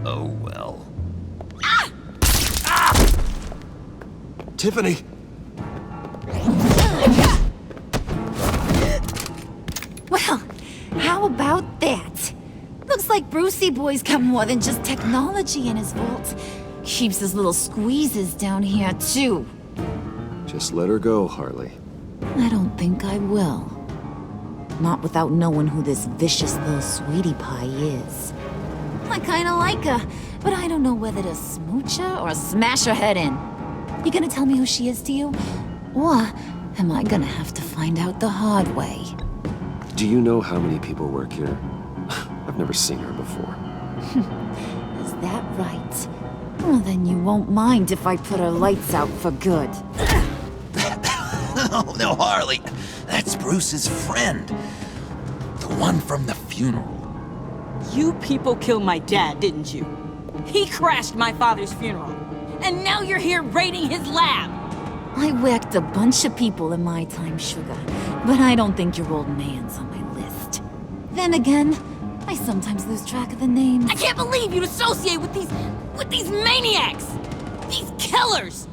S11: Oh, well.
S17: Ah!
S11: Ah!
S1: Tiffany!
S13: Well, how about that? Looks like Brucey Boy's got more than just technology in his vault. Keeps his little squeezes down here, too.
S1: Just let her go, Harley.
S13: I don't think I will. Not without knowing who this vicious little sweetie pie is. I kinda like her, but I don't know whether to smooch her or smash her head in. You gonna tell me who she is to you? Or am I gonna have to find out the hard way?
S1: Do you know how many people work here? I've never seen her before.
S13: Is that right? Well, then you won't mind if I put her lights out for good.
S11: Oh, no, Harley. That's Bruce's friend. The one from the funeral.
S18: You people killed my dad, didn't you? He crashed my father's funeral. And now you're here raiding his lab.
S13: I whacked a bunch of people in my time, sugar, but I don't think your old man's on my list. Then again, I sometimes lose track of the names.
S17: I can't believe you'd associate with these maniacs! These killers!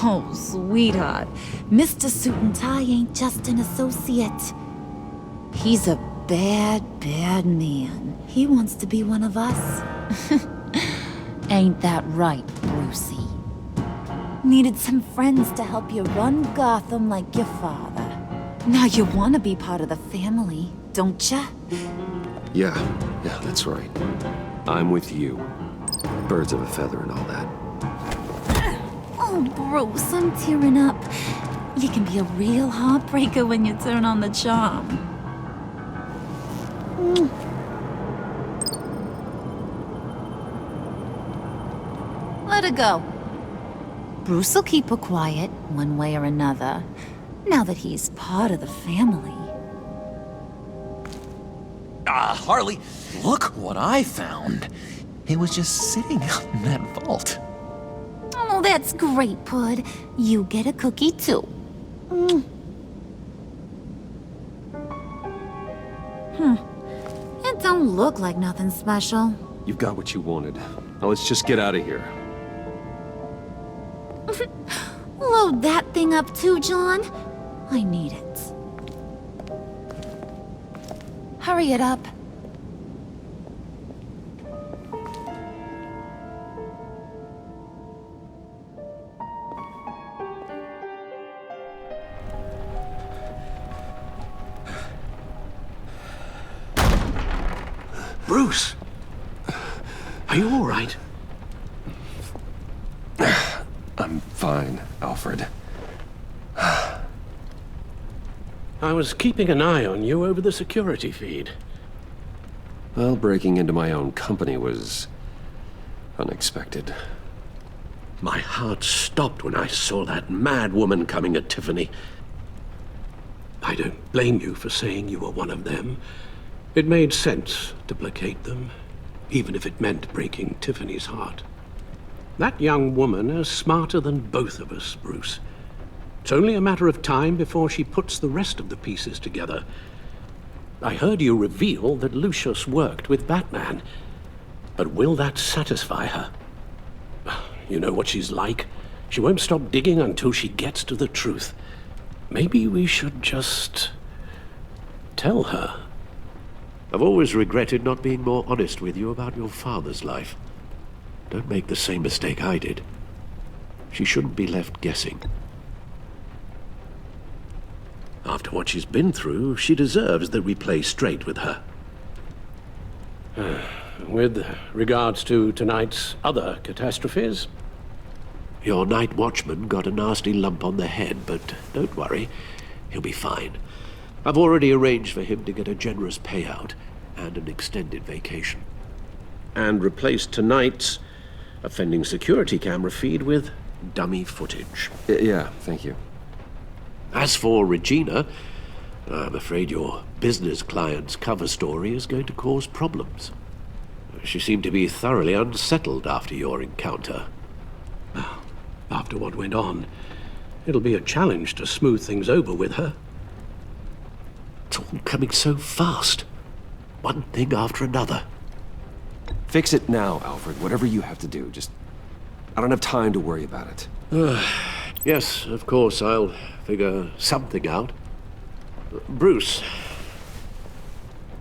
S13: Oh, sweetheart. Mr. Suit and Tie ain't just an associate. He's a bad, bad man. He wants to be one of us. Ain't that right, Brucey? Needed some friends to help you run Gotham like your father. Now you want to be part of the family, don't ya?
S1: Yeah, that's right. I'm with you. Birds of a feather and all that.
S13: Oh, Bruce, I'm tearing up. You can be a real heartbreaker when you turn on the charm. Let her go. Bruce will keep her quiet, one way or another, now that he's part of the family.
S11: Harley, look what I found. It was just sitting out in that vault.
S13: Oh, that's great, Pud. You get a cookie, too. It don't look like nothing special.
S1: You've got what you wanted. Now let's just get out of here.
S13: Load that thing up too, John. I need it. Hurry it up.
S10: Bruce! Are you all right?
S1: I'm fine, Alfred.
S10: I was keeping an eye on you over the security feed.
S1: Well, breaking into my own company was unexpected.
S10: My heart stopped when I saw that mad woman coming at Tiffany. I don't blame you for saying you were one of them. It made sense to placate them, even if it meant breaking Tiffany's heart. That young woman is smarter than both of us, Bruce. It's only a matter of time before she puts the rest of the pieces together. I heard you reveal that Lucius worked with Batman. But will that satisfy her? You know what she's like. She won't stop digging until she gets to the truth. Maybe we should just tell her.
S3: I've always regretted not being more honest with you about your father's life. Don't make the same mistake I did. She shouldn't be left guessing.
S10: After what she's been through, she deserves that we play straight with her. With regards to tonight's other catastrophes?
S3: Your night watchman got a nasty lump on the head, but don't worry, he'll be fine. I've already arranged for him to get a generous payout and an extended vacation.
S10: And replaced tonight's offending security camera feed with dummy footage.
S1: Yeah, thank you.
S3: As for Regina, I'm afraid your business client's cover story is going to cause problems. She seemed to be thoroughly unsettled after your encounter.
S10: After what went on, it'll be a challenge to smooth things over with her.
S3: It's all coming so fast. One thing after another.
S1: Fix it now, Alfred. Whatever you have to do. Just... I don't have time to worry about it.
S3: Yes, of course, I'll figure something out. Bruce.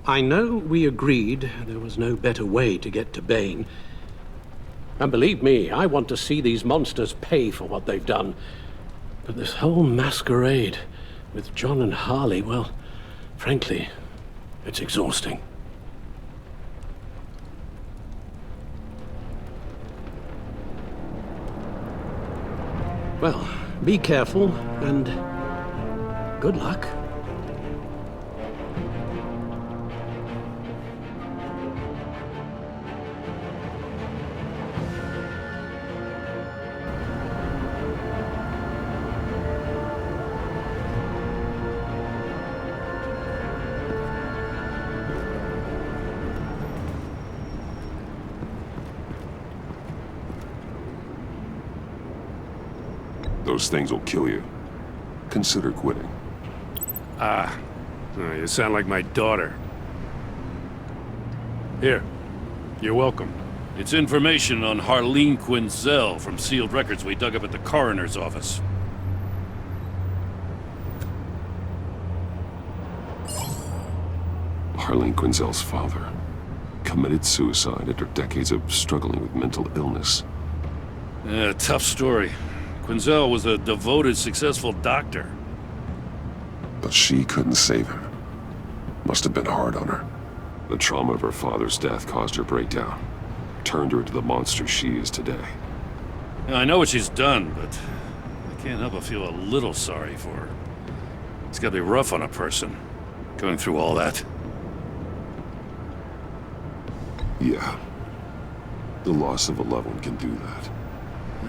S10: I know we agreed there was no better way to get to Bane. And believe me, I want to see these monsters pay for what they've done. But this whole masquerade with John and Harley, well, frankly, it's exhausting. Well, be careful, and good luck.
S1: Those things will kill you. Consider quitting.
S3: You sound like my daughter. Here, you're welcome. It's information on Harleen Quinzel from sealed records we dug up at the coroner's office.
S1: Harleen Quinzel's father committed suicide after decades of struggling with mental illness.
S3: Yeah, tough story. Quinzel was a devoted, successful doctor.
S1: But she couldn't save him. Must have been hard on her. The trauma of her father's death caused her breakdown. Turned her into the monster she is today.
S3: Yeah, I know what she's done, but I can't help but feel a little sorry for her. It's gotta be rough on a person, going through all that.
S1: Yeah. The loss of a loved one can do that.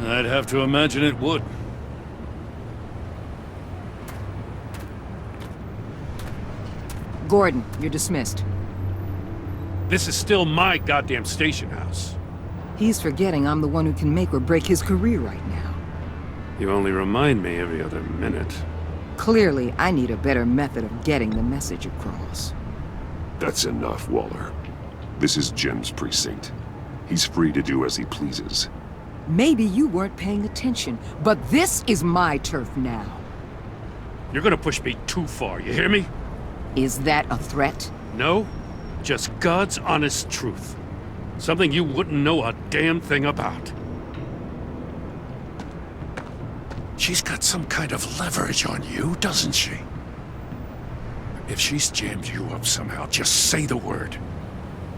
S3: I'd have to imagine it would.
S2: Gordon, you're dismissed.
S3: This is still my goddamn station house.
S2: He's forgetting I'm the one who can make or break his career right now.
S3: You only remind me every other minute.
S2: Clearly, I need a better method of getting the message across.
S1: That's enough, Waller. This is Jim's precinct. He's free to do as he pleases.
S2: Maybe you weren't paying attention, but this is my turf now.
S3: You're gonna push me too far, you hear me?
S2: Is that a threat?
S3: No, just God's honest truth. Something you wouldn't know a damn thing about. She's got some kind of leverage on you, doesn't she? If she's jammed you up somehow, just say the word.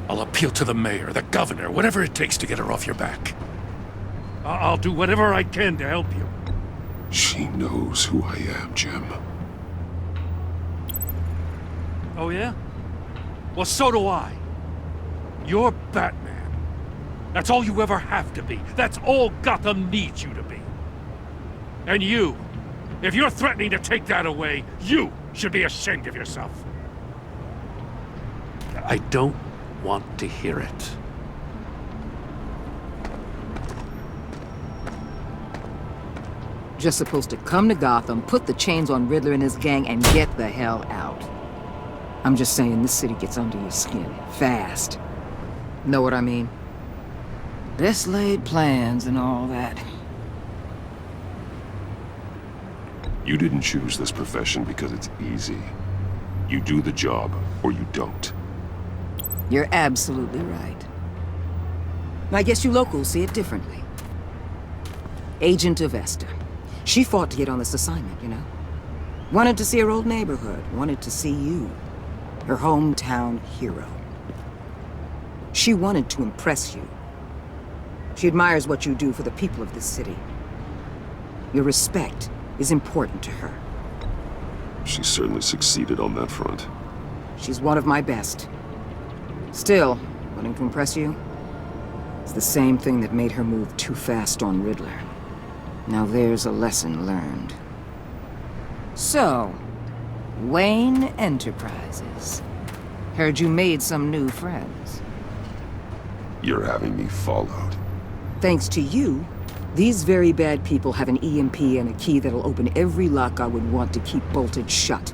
S3: I'll appeal to the mayor, the governor, whatever it takes to get her off your back. I'll do whatever I can to help you.
S1: She knows who I am, Jim.
S3: Oh yeah? Well, so do I. You're Batman. That's all you ever have to be. That's all Gotham needs you to be. And you, if you're threatening to take that away, you should be ashamed of yourself. I don't want to hear it.
S2: Just supposed to come to Gotham, put the chains on Riddler and his gang, and get the hell out. I'm just saying, this city gets under your skin. Fast. Know what I mean? Best laid plans and all that.
S1: You didn't choose this profession because it's easy. You do the job, or you don't.
S2: You're absolutely right. I guess you locals see it differently. Agent Avesta. She fought to get on this assignment, you know? Wanted to see her old neighborhood. Wanted to see you. Her hometown hero. She wanted to impress you. She admires what you do for the people of this city. Your respect is important to her.
S1: She certainly succeeded on that front.
S2: She's one of my best. Still, wanting to impress you? It's the same thing that made her move too fast on Riddler. Now there's a lesson learned. So, Wayne Enterprises. Heard you made some new friends.
S1: You're having me followed.
S2: Thanks to you, these very bad people have an EMP and a key that'll open every lock I would want to keep bolted shut.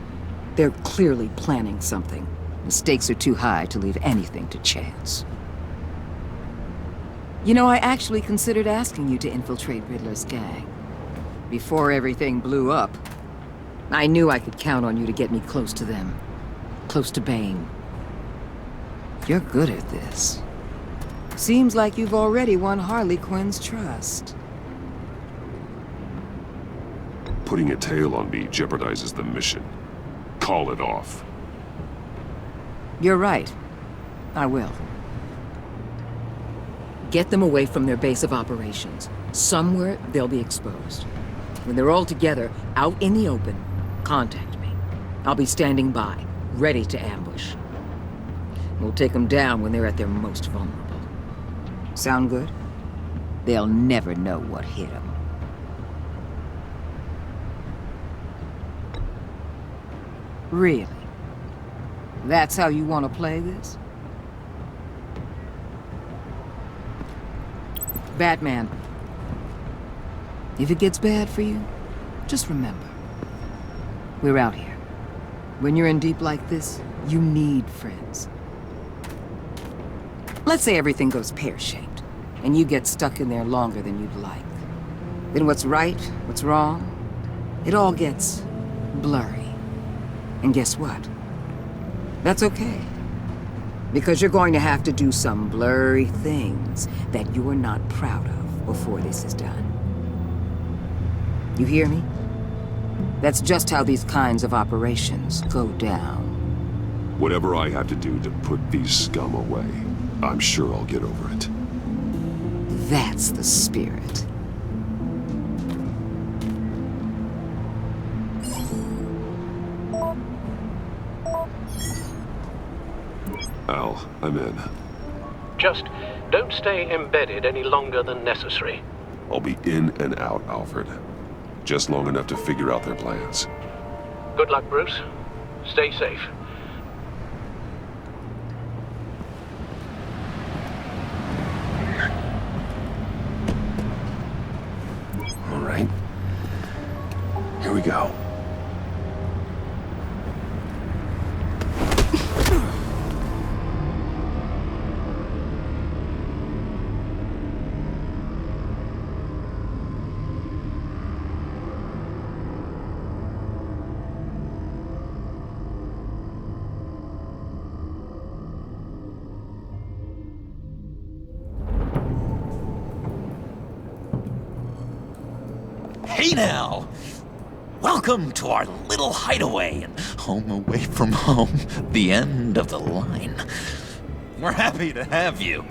S2: They're clearly planning something. The stakes are too high to leave anything to chance. You know, I actually considered asking you to infiltrate Riddler's gang. Before everything blew up, I knew I could count on you to get me close to them. Close to Bane. You're good at this. Seems like you've already won Harley Quinn's trust.
S1: Putting a tail on me jeopardizes the mission. Call it off.
S2: You're right. I will. Get them away from their base of operations. Somewhere they'll be exposed. When they're all together, out in the open, contact me. I'll be standing by, ready to ambush. We'll take them down when they're at their most vulnerable. Sound good? They'll never know what hit them. Really? That's how you want to play this? Batman. If it gets bad for you, just remember, we're out here. When you're in deep like this, you need friends. Let's say everything goes pear-shaped, and you get stuck in there longer than you'd like. Then what's right, what's wrong, it all gets blurry. And guess what? That's okay. Because you're going to have to do some blurry things that you're not proud of before this is done. You hear me? That's just how these kinds of operations go down.
S1: Whatever I have to do to put these scum away, I'm sure I'll get over it.
S2: That's the spirit.
S1: Al, I'm in.
S10: Just don't stay embedded any longer than necessary.
S1: I'll be in and out, Alfred. Just long enough to figure out their plans.
S10: Good luck, Bruce. Stay safe.
S1: All right. Here we go.
S11: Hey now! Welcome to our little hideaway and home away from home, the end of the line. We're happy to have you.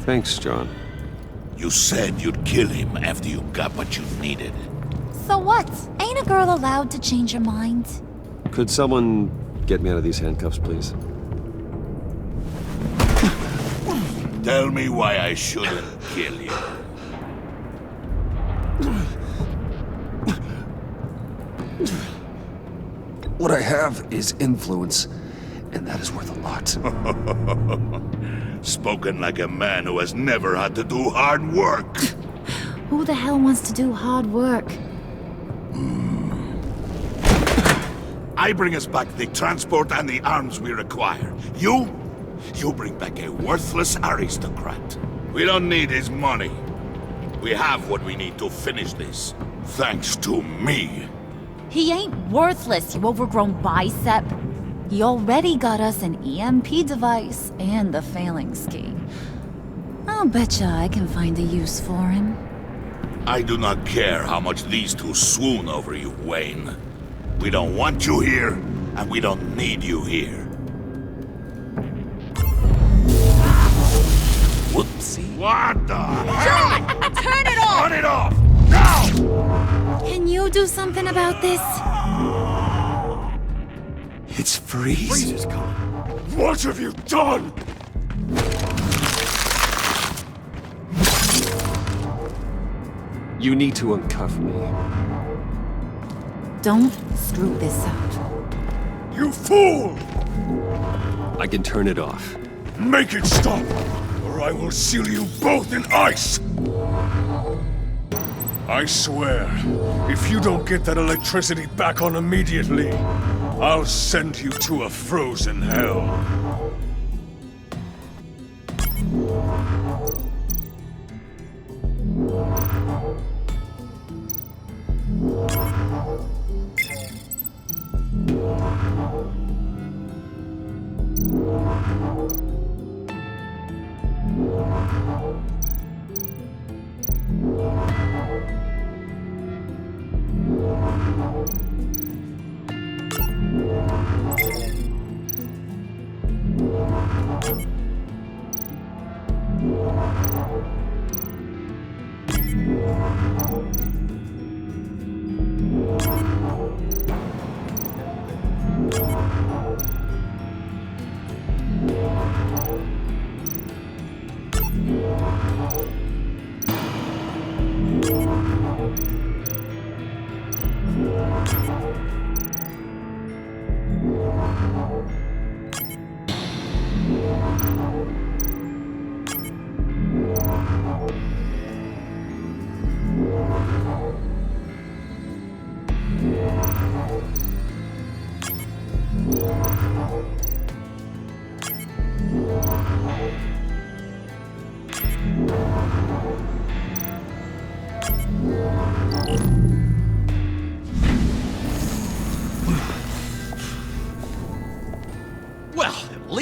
S1: Thanks, John.
S7: You said you'd kill him after you got what you needed.
S13: So what? Ain't a girl allowed to change her mind?
S1: Could someone get me out of these handcuffs, please?
S7: Tell me why I shouldn't kill you.
S1: What I have is influence, and that is worth a lot.
S7: Spoken like a man who has never had to do hard work.
S13: Who the hell wants to do hard work?
S7: I bring us back the transport and the arms we require. You bring back a worthless aristocrat. We don't need his money. We have what we need to finish this. Thanks to me.
S13: He ain't worthless, you overgrown bicep. He already got us an EMP device and the phalanx key. I'll betcha I can find a use for him.
S7: I do not care how much these two swoon over you, Wayne. We don't want you here, and we don't need you here.
S11: Whoopsie.
S7: What the
S13: John! Turn it off!
S7: Turn it off! Now!
S13: Can you do something about this?
S1: It's Freeze.
S7: Freeze is coming. What have you done?
S1: You need to uncuff me.
S13: Don't screw this up.
S7: You fool!
S1: I can turn it off.
S7: Make it stop, or I will seal you both in ice!
S19: I swear, if you don't get that electricity back on immediately, I'll send you to a frozen hell.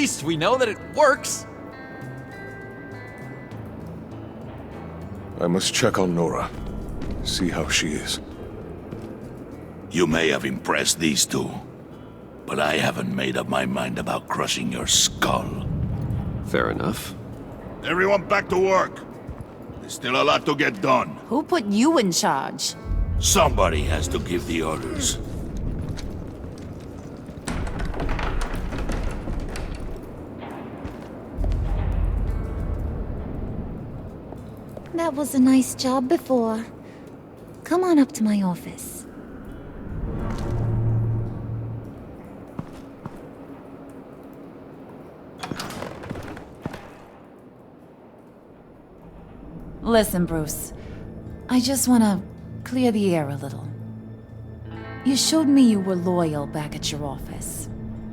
S20: least we know that it works.
S16: I must check on Nora. See how she is.
S7: You may have impressed these two, but I haven't made up my mind about crushing your skull.
S1: Fair enough.
S7: Everyone back to work. There's still a lot to get done.
S18: Who put you in charge?
S7: Somebody has to give the orders.
S13: That was a nice job before. Come on up to my office.
S18: Listen, Bruce. I just want to clear the air a little. You showed me you were loyal back at your office.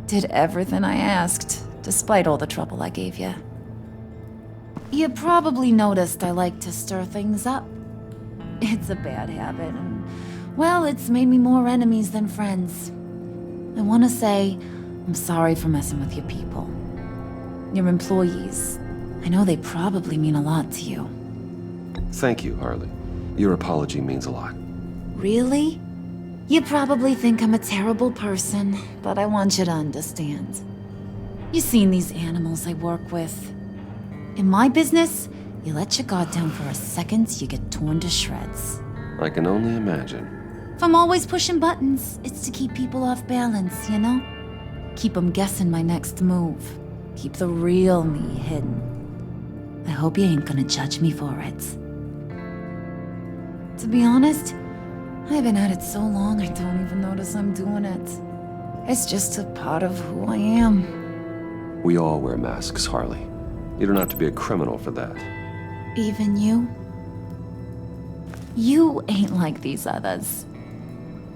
S18: Did everything I asked, despite all the trouble I gave you. You probably noticed I like to stir things up. It's a bad habit, and, well, it's made me more enemies than friends. I want to say I'm sorry for messing with your people. Your employees. I know they probably mean a lot to you.
S1: Thank you, Harley. Your apology means a lot.
S13: Really? You probably think I'm a terrible person, but I want you to understand.
S18: You've seen these animals I work with. In my business, you let your guard down for a second, you get torn to shreds.
S1: I can only imagine.
S18: If I'm always pushing buttons, it's to keep people off balance, you know? Keep them guessing my next move. Keep the real me hidden. I hope you ain't gonna judge me for it. To be honest, I've been at it so long I don't even notice I'm doing it. It's just a part of who I am.
S1: We all wear masks, Harley. You don't have to be a criminal for that.
S18: Even you? You ain't like these others.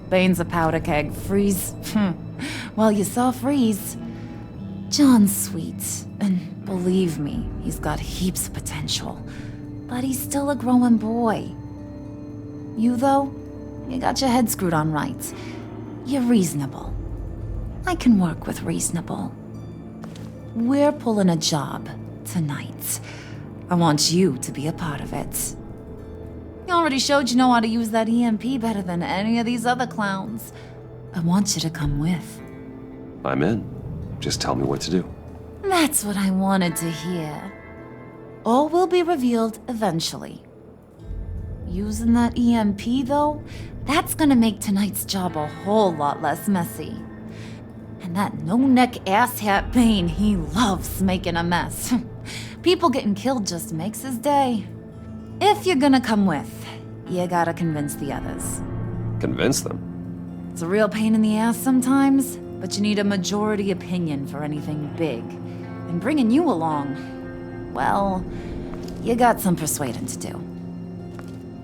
S18: Bane's a powder keg. Freeze. Well, you saw Freeze. John's sweet, and believe me, he's got heaps of potential. But he's still a growing boy. You, though, you got your head screwed on right. You're reasonable. I can work with reasonable. We're pulling a job tonight. I want you to be a part of it. You already showed you know how to use that EMP better than any of these other clowns. I want you to come with.
S1: I'm in. Just tell me what to do.
S18: That's what I wanted to hear. All will be revealed eventually. Using that EMP, though, that's gonna make tonight's job a whole lot less messy. And that no-neck asshat Bane, he loves making a mess. People getting killed just makes his day. If you're gonna come with, you gotta convince the others.
S1: Convince them?
S18: It's a real pain in the ass sometimes, but you need a majority opinion for anything big. And bringing you along, well, you got some persuading to do.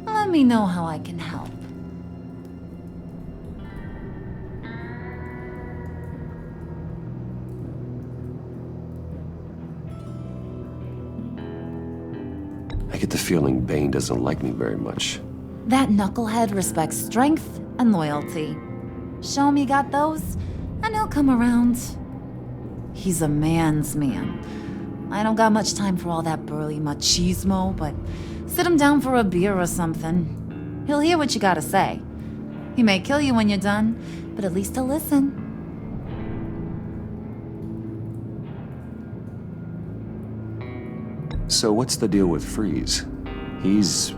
S18: Let me know how I can help.
S1: I get the feeling Bane doesn't like me very much.
S18: That knucklehead respects strength and loyalty. Show him you got those, and he'll come around. He's a man's man. I don't got much time for all that burly machismo, but sit him down for a beer or something. He'll hear what you gotta say. He may kill you when you're done, but at least he'll listen.
S1: So what's the deal with Freeze? He's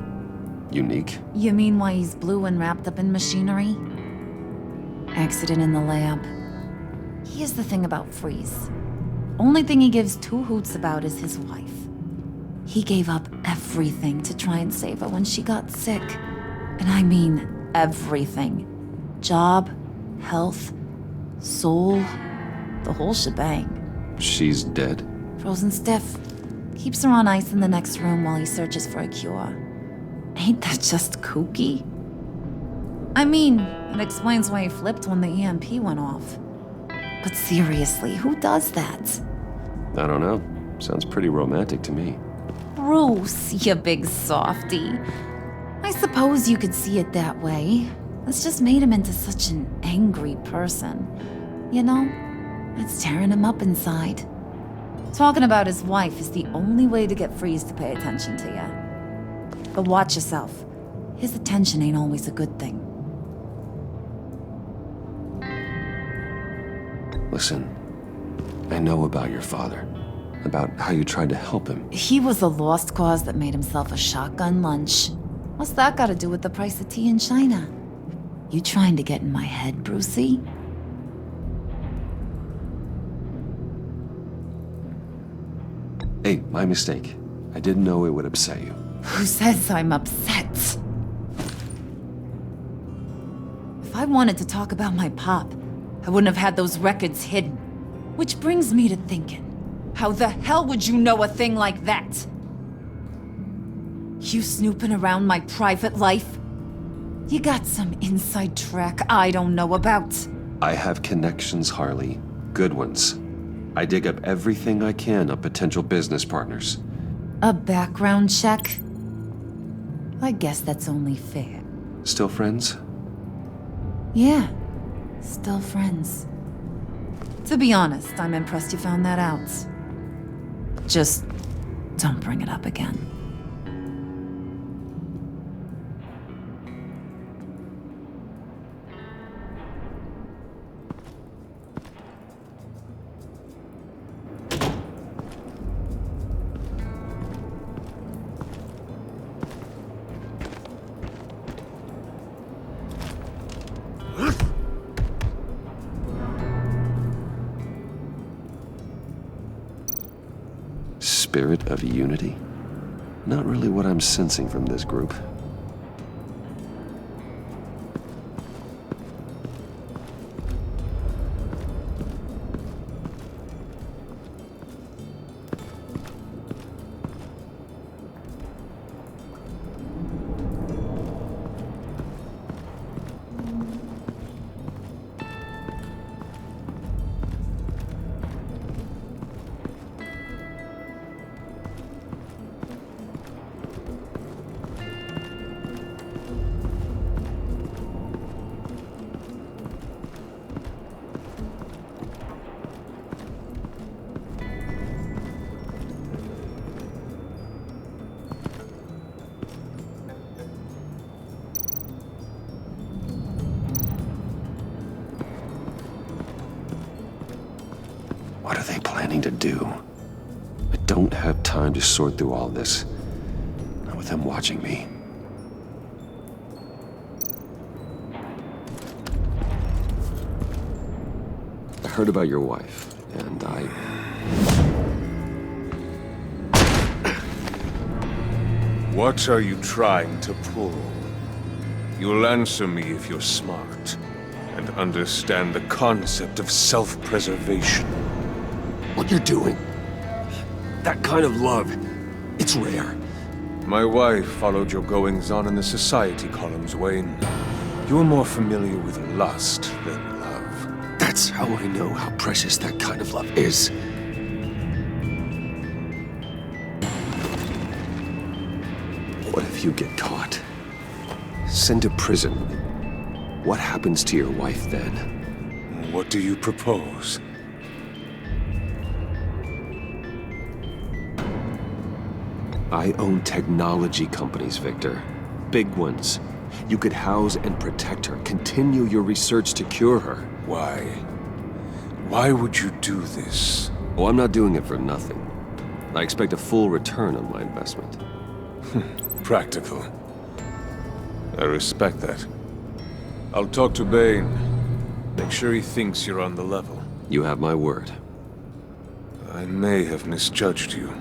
S1: unique?
S18: You mean why he's blue and wrapped up in machinery? Accident in the lab. Here's the thing about Freeze. Only thing he gives two hoots about is his wife. He gave up everything to try and save her when she got sick. And I mean everything. Job, health, soul, the whole shebang.
S1: She's dead?
S18: Frozen stiff. Keeps her on ice in the next room while he searches for a cure. Ain't that just kooky? I mean, it explains why he flipped when the EMP went off. But seriously, who does that?
S1: I don't know. Sounds pretty romantic to me.
S18: Bruce, you big softy. I suppose you could see it that way. It's just made him into such an angry person. You know, it's tearing him up inside. Talking about his wife is the only way to get Freeze to pay attention to you. But watch yourself. His attention ain't always a good thing.
S1: Listen, I know about your father. About how you tried to help him.
S18: He was a lost cause that made himself a shotgun lunch. What's that got to do with the price of tea in China? You trying to get in my head, Brucey?
S1: Hey, my mistake. I didn't know it would upset you.
S18: Who says I'm upset? If I wanted to talk about my pop, I wouldn't have had those records hidden. Which brings me to thinking, how the hell would you know a thing like that? You snooping around my private life? You got some inside track I don't know about.
S1: I have connections, Harley. Good ones. I dig up everything I can of potential business partners.
S18: A background check? I guess that's only fair.
S1: Still friends?
S18: Yeah, still friends. To be honest, I'm impressed you found that out. Just don't bring it up again.
S1: Spirit of unity? Not really what I'm sensing from this group. What are they planning to do? I don't have time to sort through all this. Not with them watching me. I heard about your wife, and
S19: What are you trying to pull? You'll answer me if you're smart and understand the concept of self-preservation.
S1: What you're doing, that kind of love, it's rare.
S19: My wife followed your goings-on in the society columns, Wayne. You're more familiar with lust than love.
S1: That's how I know how precious that kind of love is. What if you get caught? Sent to prison. What happens to your wife then?
S19: What do you propose?
S1: I own technology companies, Victor. Big ones. You could house and protect her, continue your research to cure her.
S19: Why? Why would you do this?
S1: Oh, I'm not doing it for nothing. I expect a full return on my investment.
S19: Practical. I respect that. I'll talk to Bane. Make sure he thinks you're on the level.
S1: You have my word.
S19: I may have misjudged you.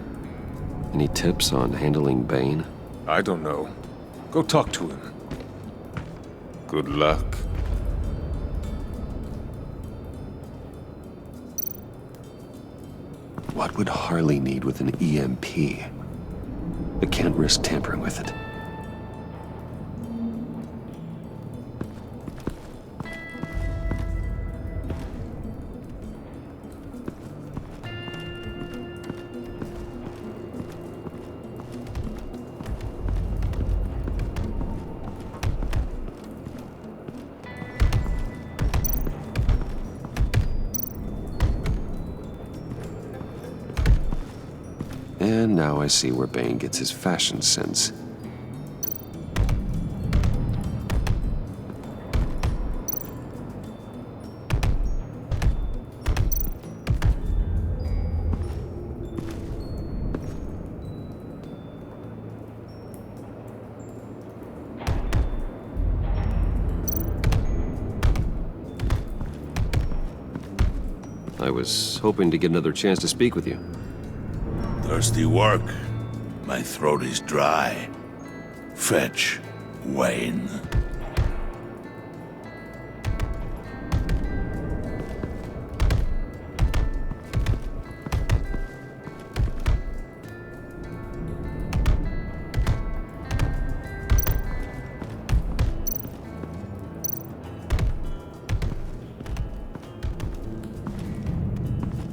S1: Any tips on handling Bane?
S19: I don't know. Go talk to him. Good luck.
S1: What would Harley need with an EMP? I can't risk tampering with it. And now I see where Bane gets his fashion sense. I was hoping to get another chance to speak with you.
S7: Thirsty work. My throat is dry. Fetch, Wayne.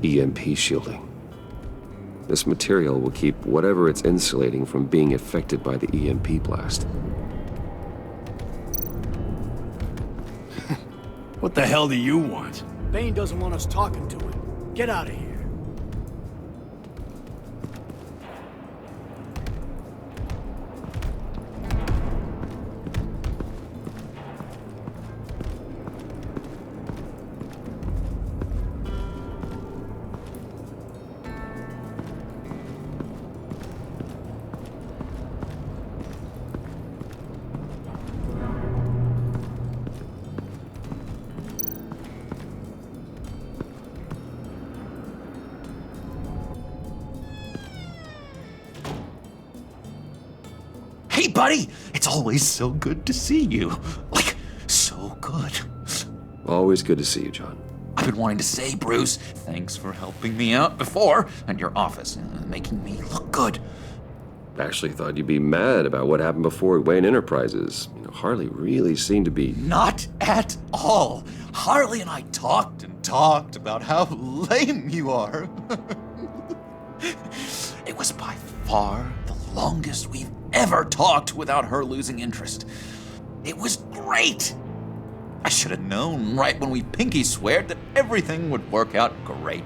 S1: EMP shielding. This material will keep whatever it's insulating from being affected by the EMP blast.
S4: What the hell do you want?
S6: Bane doesn't want us talking to him. Get out of here.
S11: Hey, buddy! It's always so good to see you. Like, so good.
S1: Always good to see you, John.
S11: I've been wanting to say, Bruce, thanks for helping me out before at your office, making me look good.
S1: Actually thought you'd be mad about what happened before at Wayne Enterprises. You know, Harley really seemed to be...
S11: Not at all. Harley and I talked and talked about how lame you are. It was by far the longest we've ever talked without her losing interest. It was great. I should have known right when we pinky sweared that everything would work out great.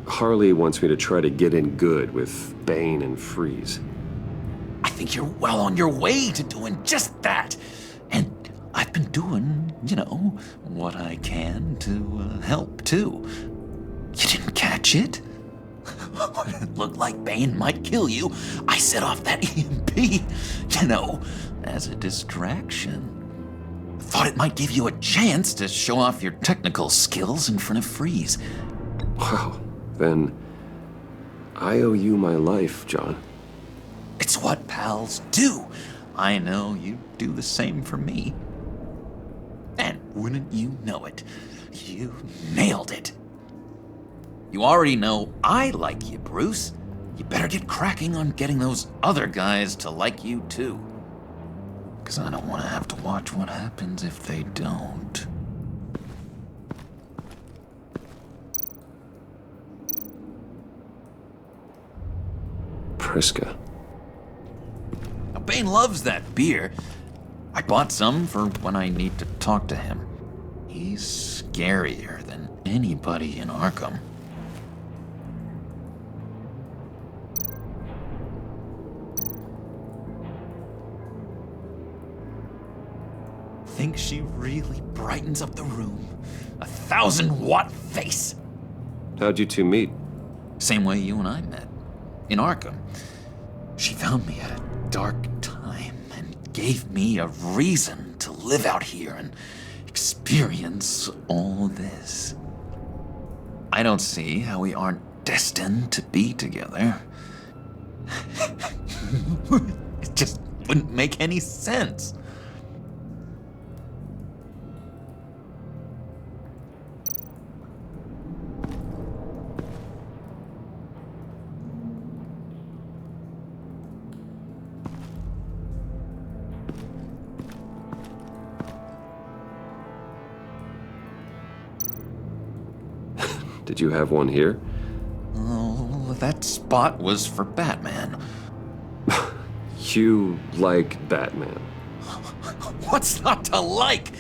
S1: Harley wants me to try to get in good with Bane and Freeze.
S11: I think you're well on your way to doing just that. And I've been doing, you know, what I can to help too. You didn't catch it? When it looked like Bane might kill you, I set off that EMP, you know, as a distraction. Thought it might give you a chance to show off your technical skills in front of Freeze.
S1: Wow, then I owe you my life, John.
S11: It's what pals do. I know you do the same for me. And wouldn't you know it, you nailed it. You already know I like you, Bruce. You better get cracking on getting those other guys to like you too. 'Cause I don't want to have to watch what happens if they don't.
S1: Priska.
S11: Now, Bane loves that beer. I bought some for when I need to talk to him. He's scarier than anybody in Arkham. Think she really brightens up the room. 1,000-watt face.
S1: How'd you two meet?
S11: Same way you and I met. In Arkham. She found me at a dark time and gave me a reason to live out here and experience all this. I don't see how we aren't destined to be together. It just wouldn't make any sense.
S1: Did you have one here?
S11: Oh, that spot was for Batman.
S1: You like Batman?
S11: What's not to like?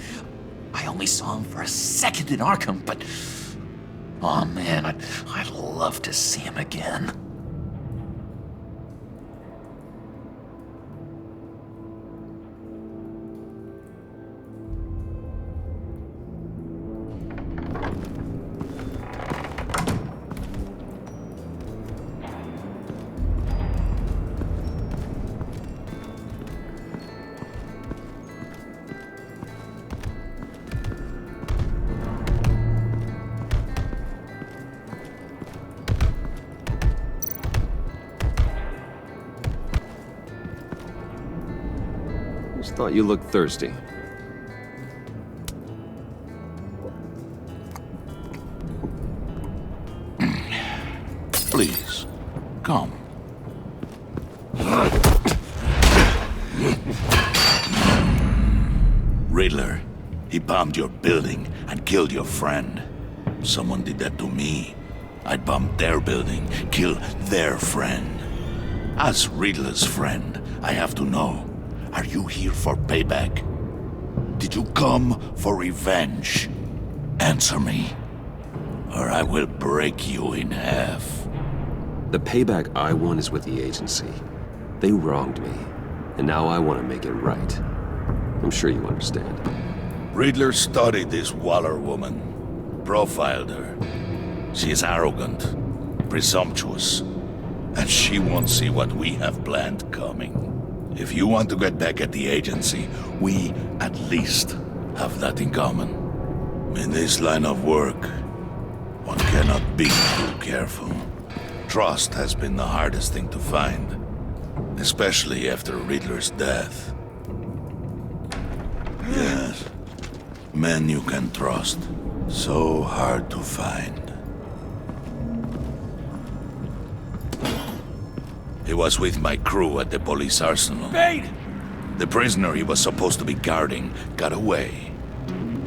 S11: I only saw him for a second in Arkham, but... Oh man, I'd love to see him again.
S1: Just thought you looked thirsty.
S7: Please, come. Riddler, he bombed your building and killed your friend. Someone did that to me. I'd bomb their building, kill their friend. As Riddler's friend, I have to know, are you here for payback? Did you come for revenge? Answer me, or I will break you in half.
S1: The payback I want is with the agency. They wronged me, and now I want to make it right. I'm sure you understand.
S7: Riddler studied this Waller woman, profiled her. She is arrogant, presumptuous, and she won't see what we have planned coming. If you want to get back at the agency, we at least have that in common. In this line of work, one cannot be too careful. Trust has been the hardest thing to find, especially after Riddler's death. Yes, men you can trust. So hard to find. He was with my crew at the police arsenal.
S6: Bane!
S7: The prisoner he was supposed to be guarding got away.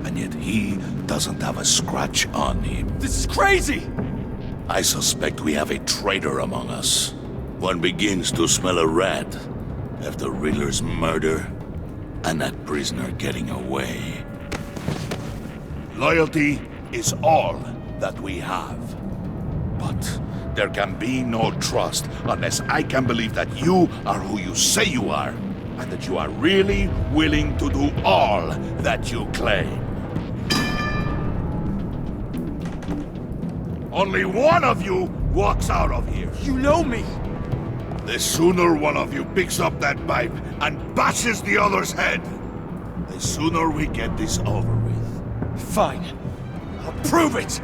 S7: And yet he doesn't have a scratch on him.
S6: This is crazy!
S7: I suspect we have a traitor among us. One begins to smell a rat after Riddler's murder and that prisoner getting away. Loyalty is all that we have. But there can be no trust unless I can believe that you are who you say you are, and that you are really willing to do all that you claim. Only one of you walks out of here.
S6: You know me!
S7: The sooner one of you picks up that pipe and bashes the other's head, the sooner we get this over with.
S6: Fine. I'll prove it!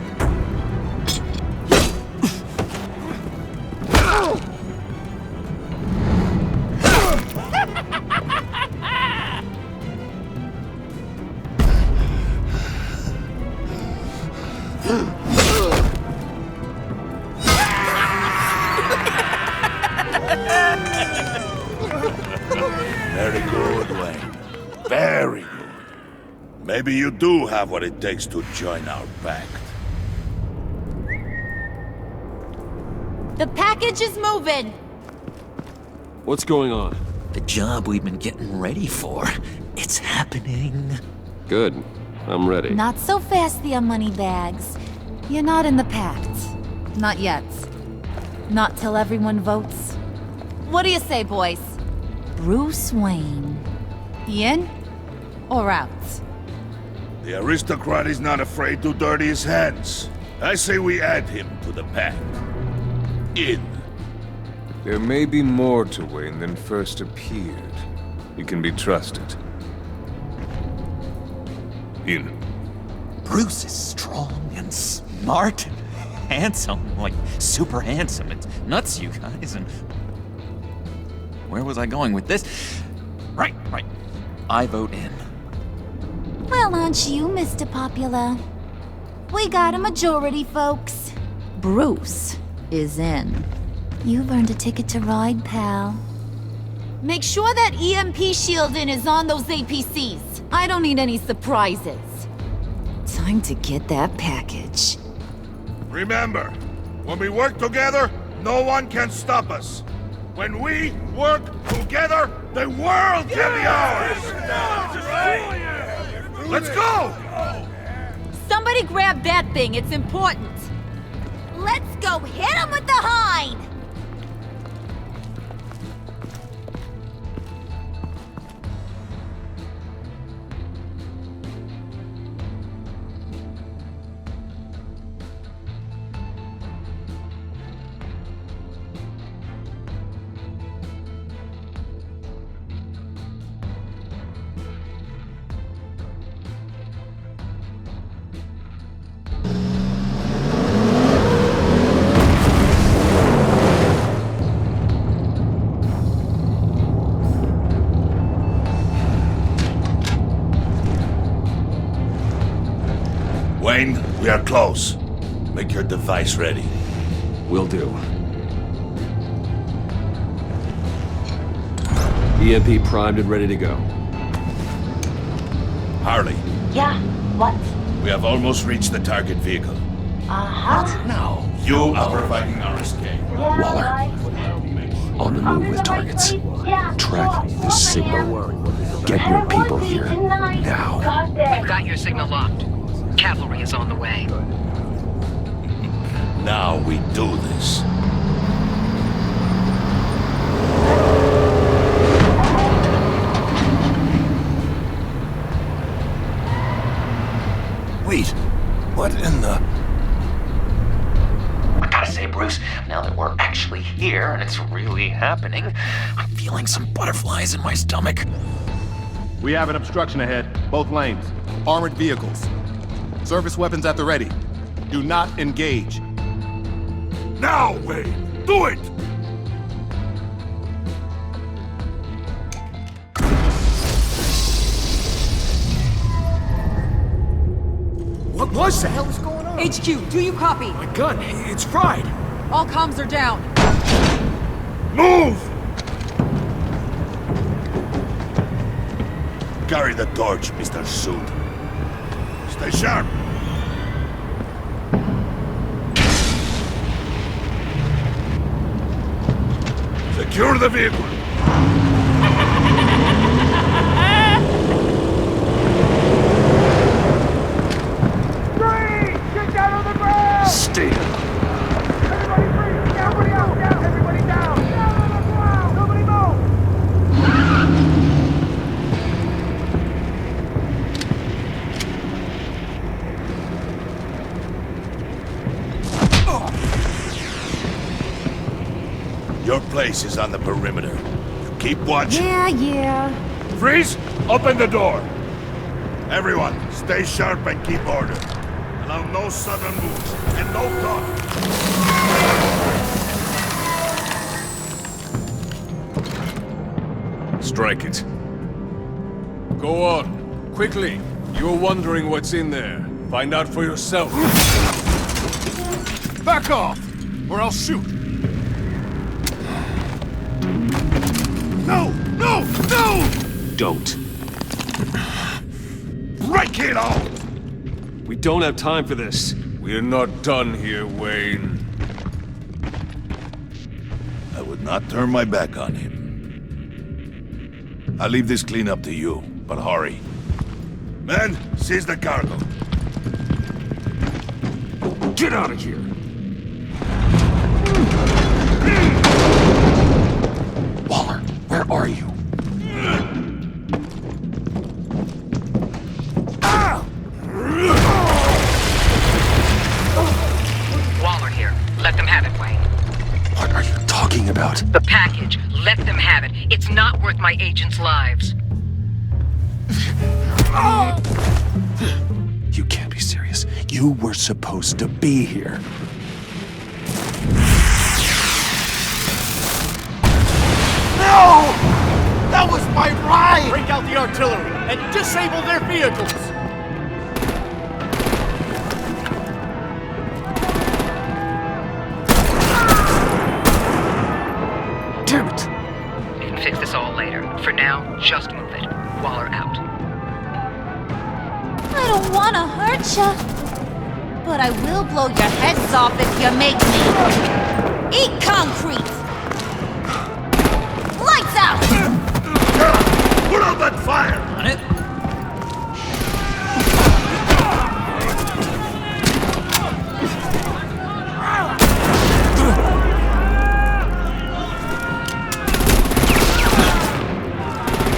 S7: Very good, Wayne. Very good. Maybe you do have what it takes to join our pact.
S17: The package is moving!
S1: What's going on?
S11: The job we've been getting ready for. It's happening.
S1: Good. I'm ready.
S13: Not so fast, the Moneybags. You're not in the pact.
S18: Not yet. Not till everyone votes. What do you say, boys?
S13: Bruce Wayne.
S18: In or out?
S7: The aristocrat is not afraid to dirty his hands. I say we add him to the pact. In.
S19: There may be more to Wayne than first appeared. He can be trusted. In.
S11: Bruce is strong and smart and handsome, like super handsome. It's nuts, you guys, and... Where was I going with this? Right. I vote in.
S13: Well, aren't you, Mr. Popular? We got a majority, folks.
S18: Bruce is in.
S13: You've earned a ticket to ride, pal.
S17: Make sure that EMP shielding is on those APCs.
S18: I don't need any surprises.
S2: Time to get that package.
S7: Remember, when we work together, no one can stop us. When we work together, the world can be ours! Let's go!
S17: Somebody grab that thing, it's important. Let's go hit him with the hind!
S7: We are close. Make your device ready.
S1: Will do. EMP primed and ready to go.
S7: Harley,
S8: Yeah, what?
S7: we have almost reached the target vehicle.
S8: Uh-huh.
S7: Now, you are providing our escape.
S1: Waller. On the move with targets. Track this signal. Get your people here. Now.
S2: We've got your signal locked. Cavalry is on the way.
S7: Now we do this.
S20: Wait, what in the...
S11: I gotta say, Bruce, now that we're actually here and it's really happening, I'm feeling some butterflies in my stomach.
S20: We have an obstruction ahead, both lanes. Armored vehicles. Service weapons at the ready. Do not engage.
S7: Now, Wayne! Do it!
S6: What was that? What the hell is going on?
S21: HQ, do you copy?
S6: My gun, it's fried.
S21: All comms are down.
S7: Move! Carry the torch, Mr. Suit. Stay sharp. Secure the vehicle.
S4: Get down on the ground!
S1: Stay down.
S4: Everybody freeze! Everybody out! Down! Everybody down! Down on the ground! Nobody move!
S7: Your place is on the perimeter. Keep watching.
S13: Yeah.
S7: Freeze! Open the door! Everyone, stay sharp and keep order. Allow no sudden moves, and no talk.
S19: Strike it. Go on. Quickly. You're wondering what's in there. Find out for yourself.
S20: Back off, or I'll shoot.
S7: No! No! No!
S1: Don't.
S7: Break it all!
S1: We don't have time for this.
S19: We're not done here, Wayne.
S7: I would not turn my back on him. I'll leave this clean up to you, but hurry. Men, seize the cargo.
S1: Get out of here! Waller, where are you?
S2: Waller here. Let them have it, Wayne.
S1: What are you talking about?
S2: The package. Let them have it. It's not worth my agents' lives.
S1: You can't be serious. You were supposed to be here.
S4: No! That was my ride! Break out the artillery and disable their vehicles!
S1: Damn it!
S2: We can fix this all later. For now, just move it. Waller out.
S13: I don't want to hurt ya, but I will blow your heads off if you make me. Eat concrete! Lights out!
S7: Put out that fire!
S6: On it?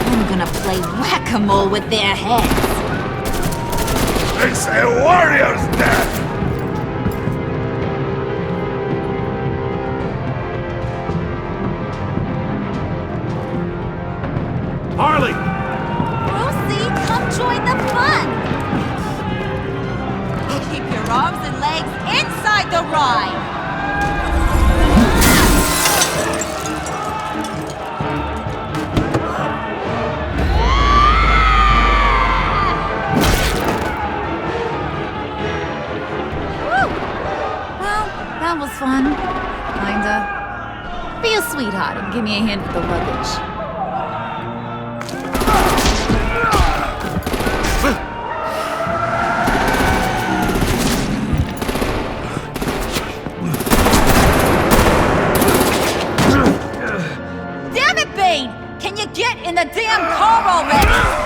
S13: I'm gonna play whack-a-mole with their heads.
S7: It's a warrior's death!
S4: Harley!
S13: Brucey, come join the fun! Keep your arms and legs inside the ride!
S18: fun? Kinda? Be a sweetheart and give me a hand with the luggage.
S21: Damn it, Bane! Can you get in the damn car already?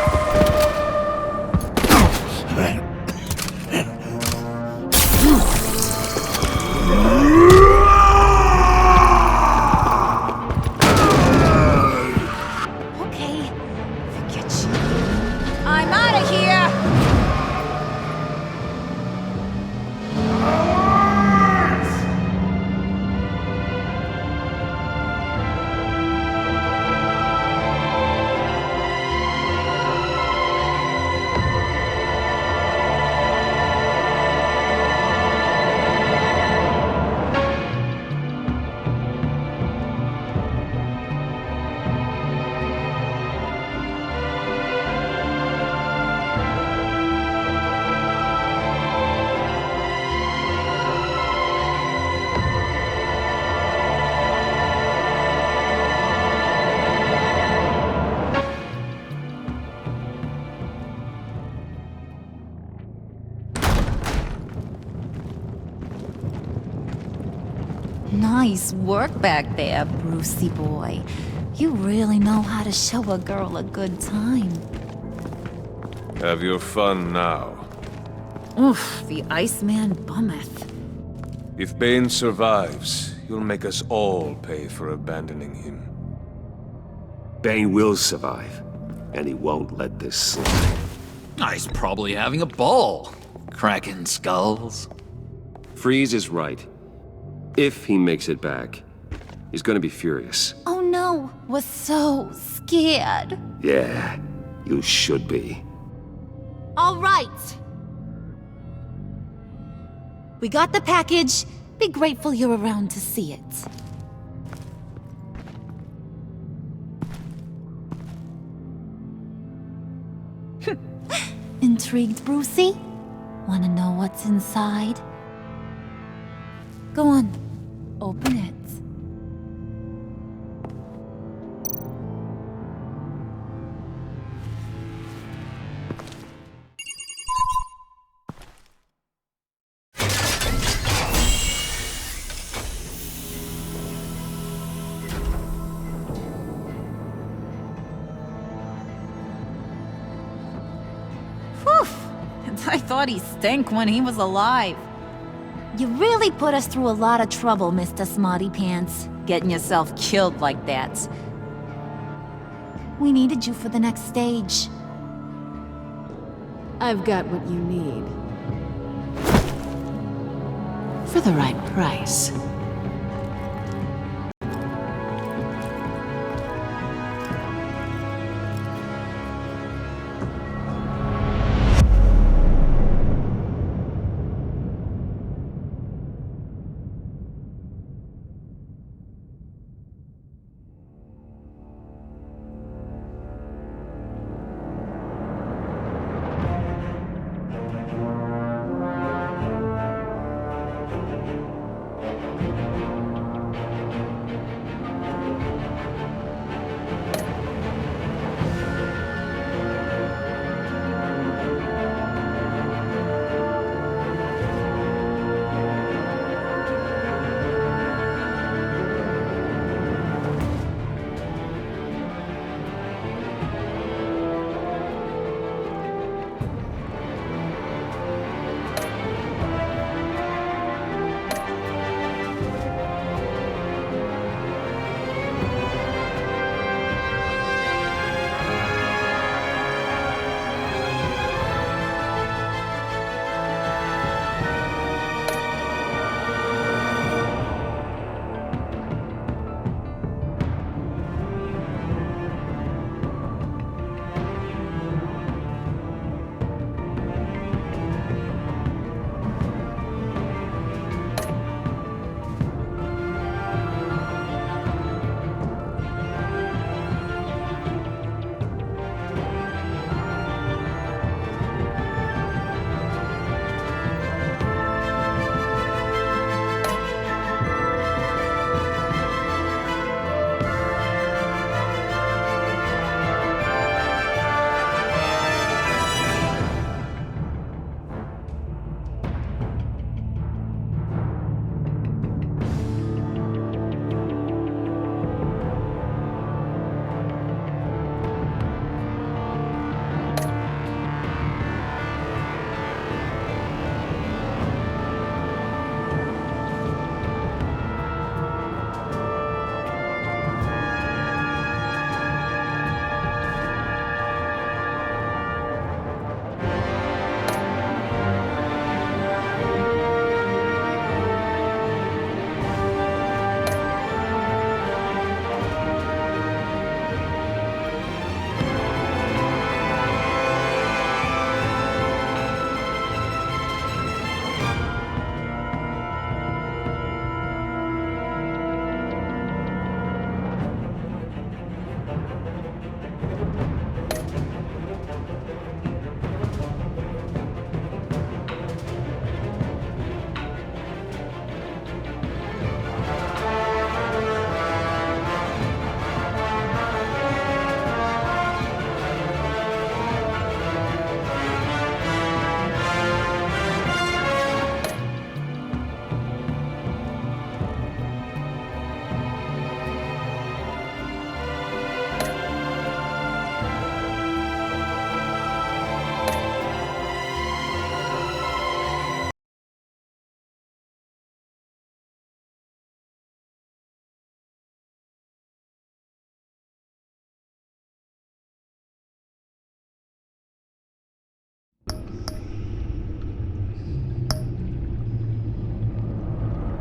S21: I'm out of here!
S18: Nice work back there, Brucey boy. You really know how to show a girl a good time.
S19: Have your fun now.
S18: Oof, the Iceman bummeth.
S19: If Bane survives, you'll make us all pay for abandoning him.
S1: Bane will survive, and he won't let this slide.
S11: He's probably having a ball, cracking skulls.
S1: Freeze is right. If he makes it back, he's gonna be furious.
S18: Oh no, we're so scared.
S1: Yeah, you should be.
S13: All right. We got the package.
S18: Be grateful you're around to see it. Intrigued, Brucey? Wanna know what's inside? Go on, open it. Whew! And I thought he stank when he was alive. You really put us through a lot of trouble, Mr. Smarty Pants, getting yourself killed like that. We needed you for the next stage.
S9: I've got what you need. For the right price.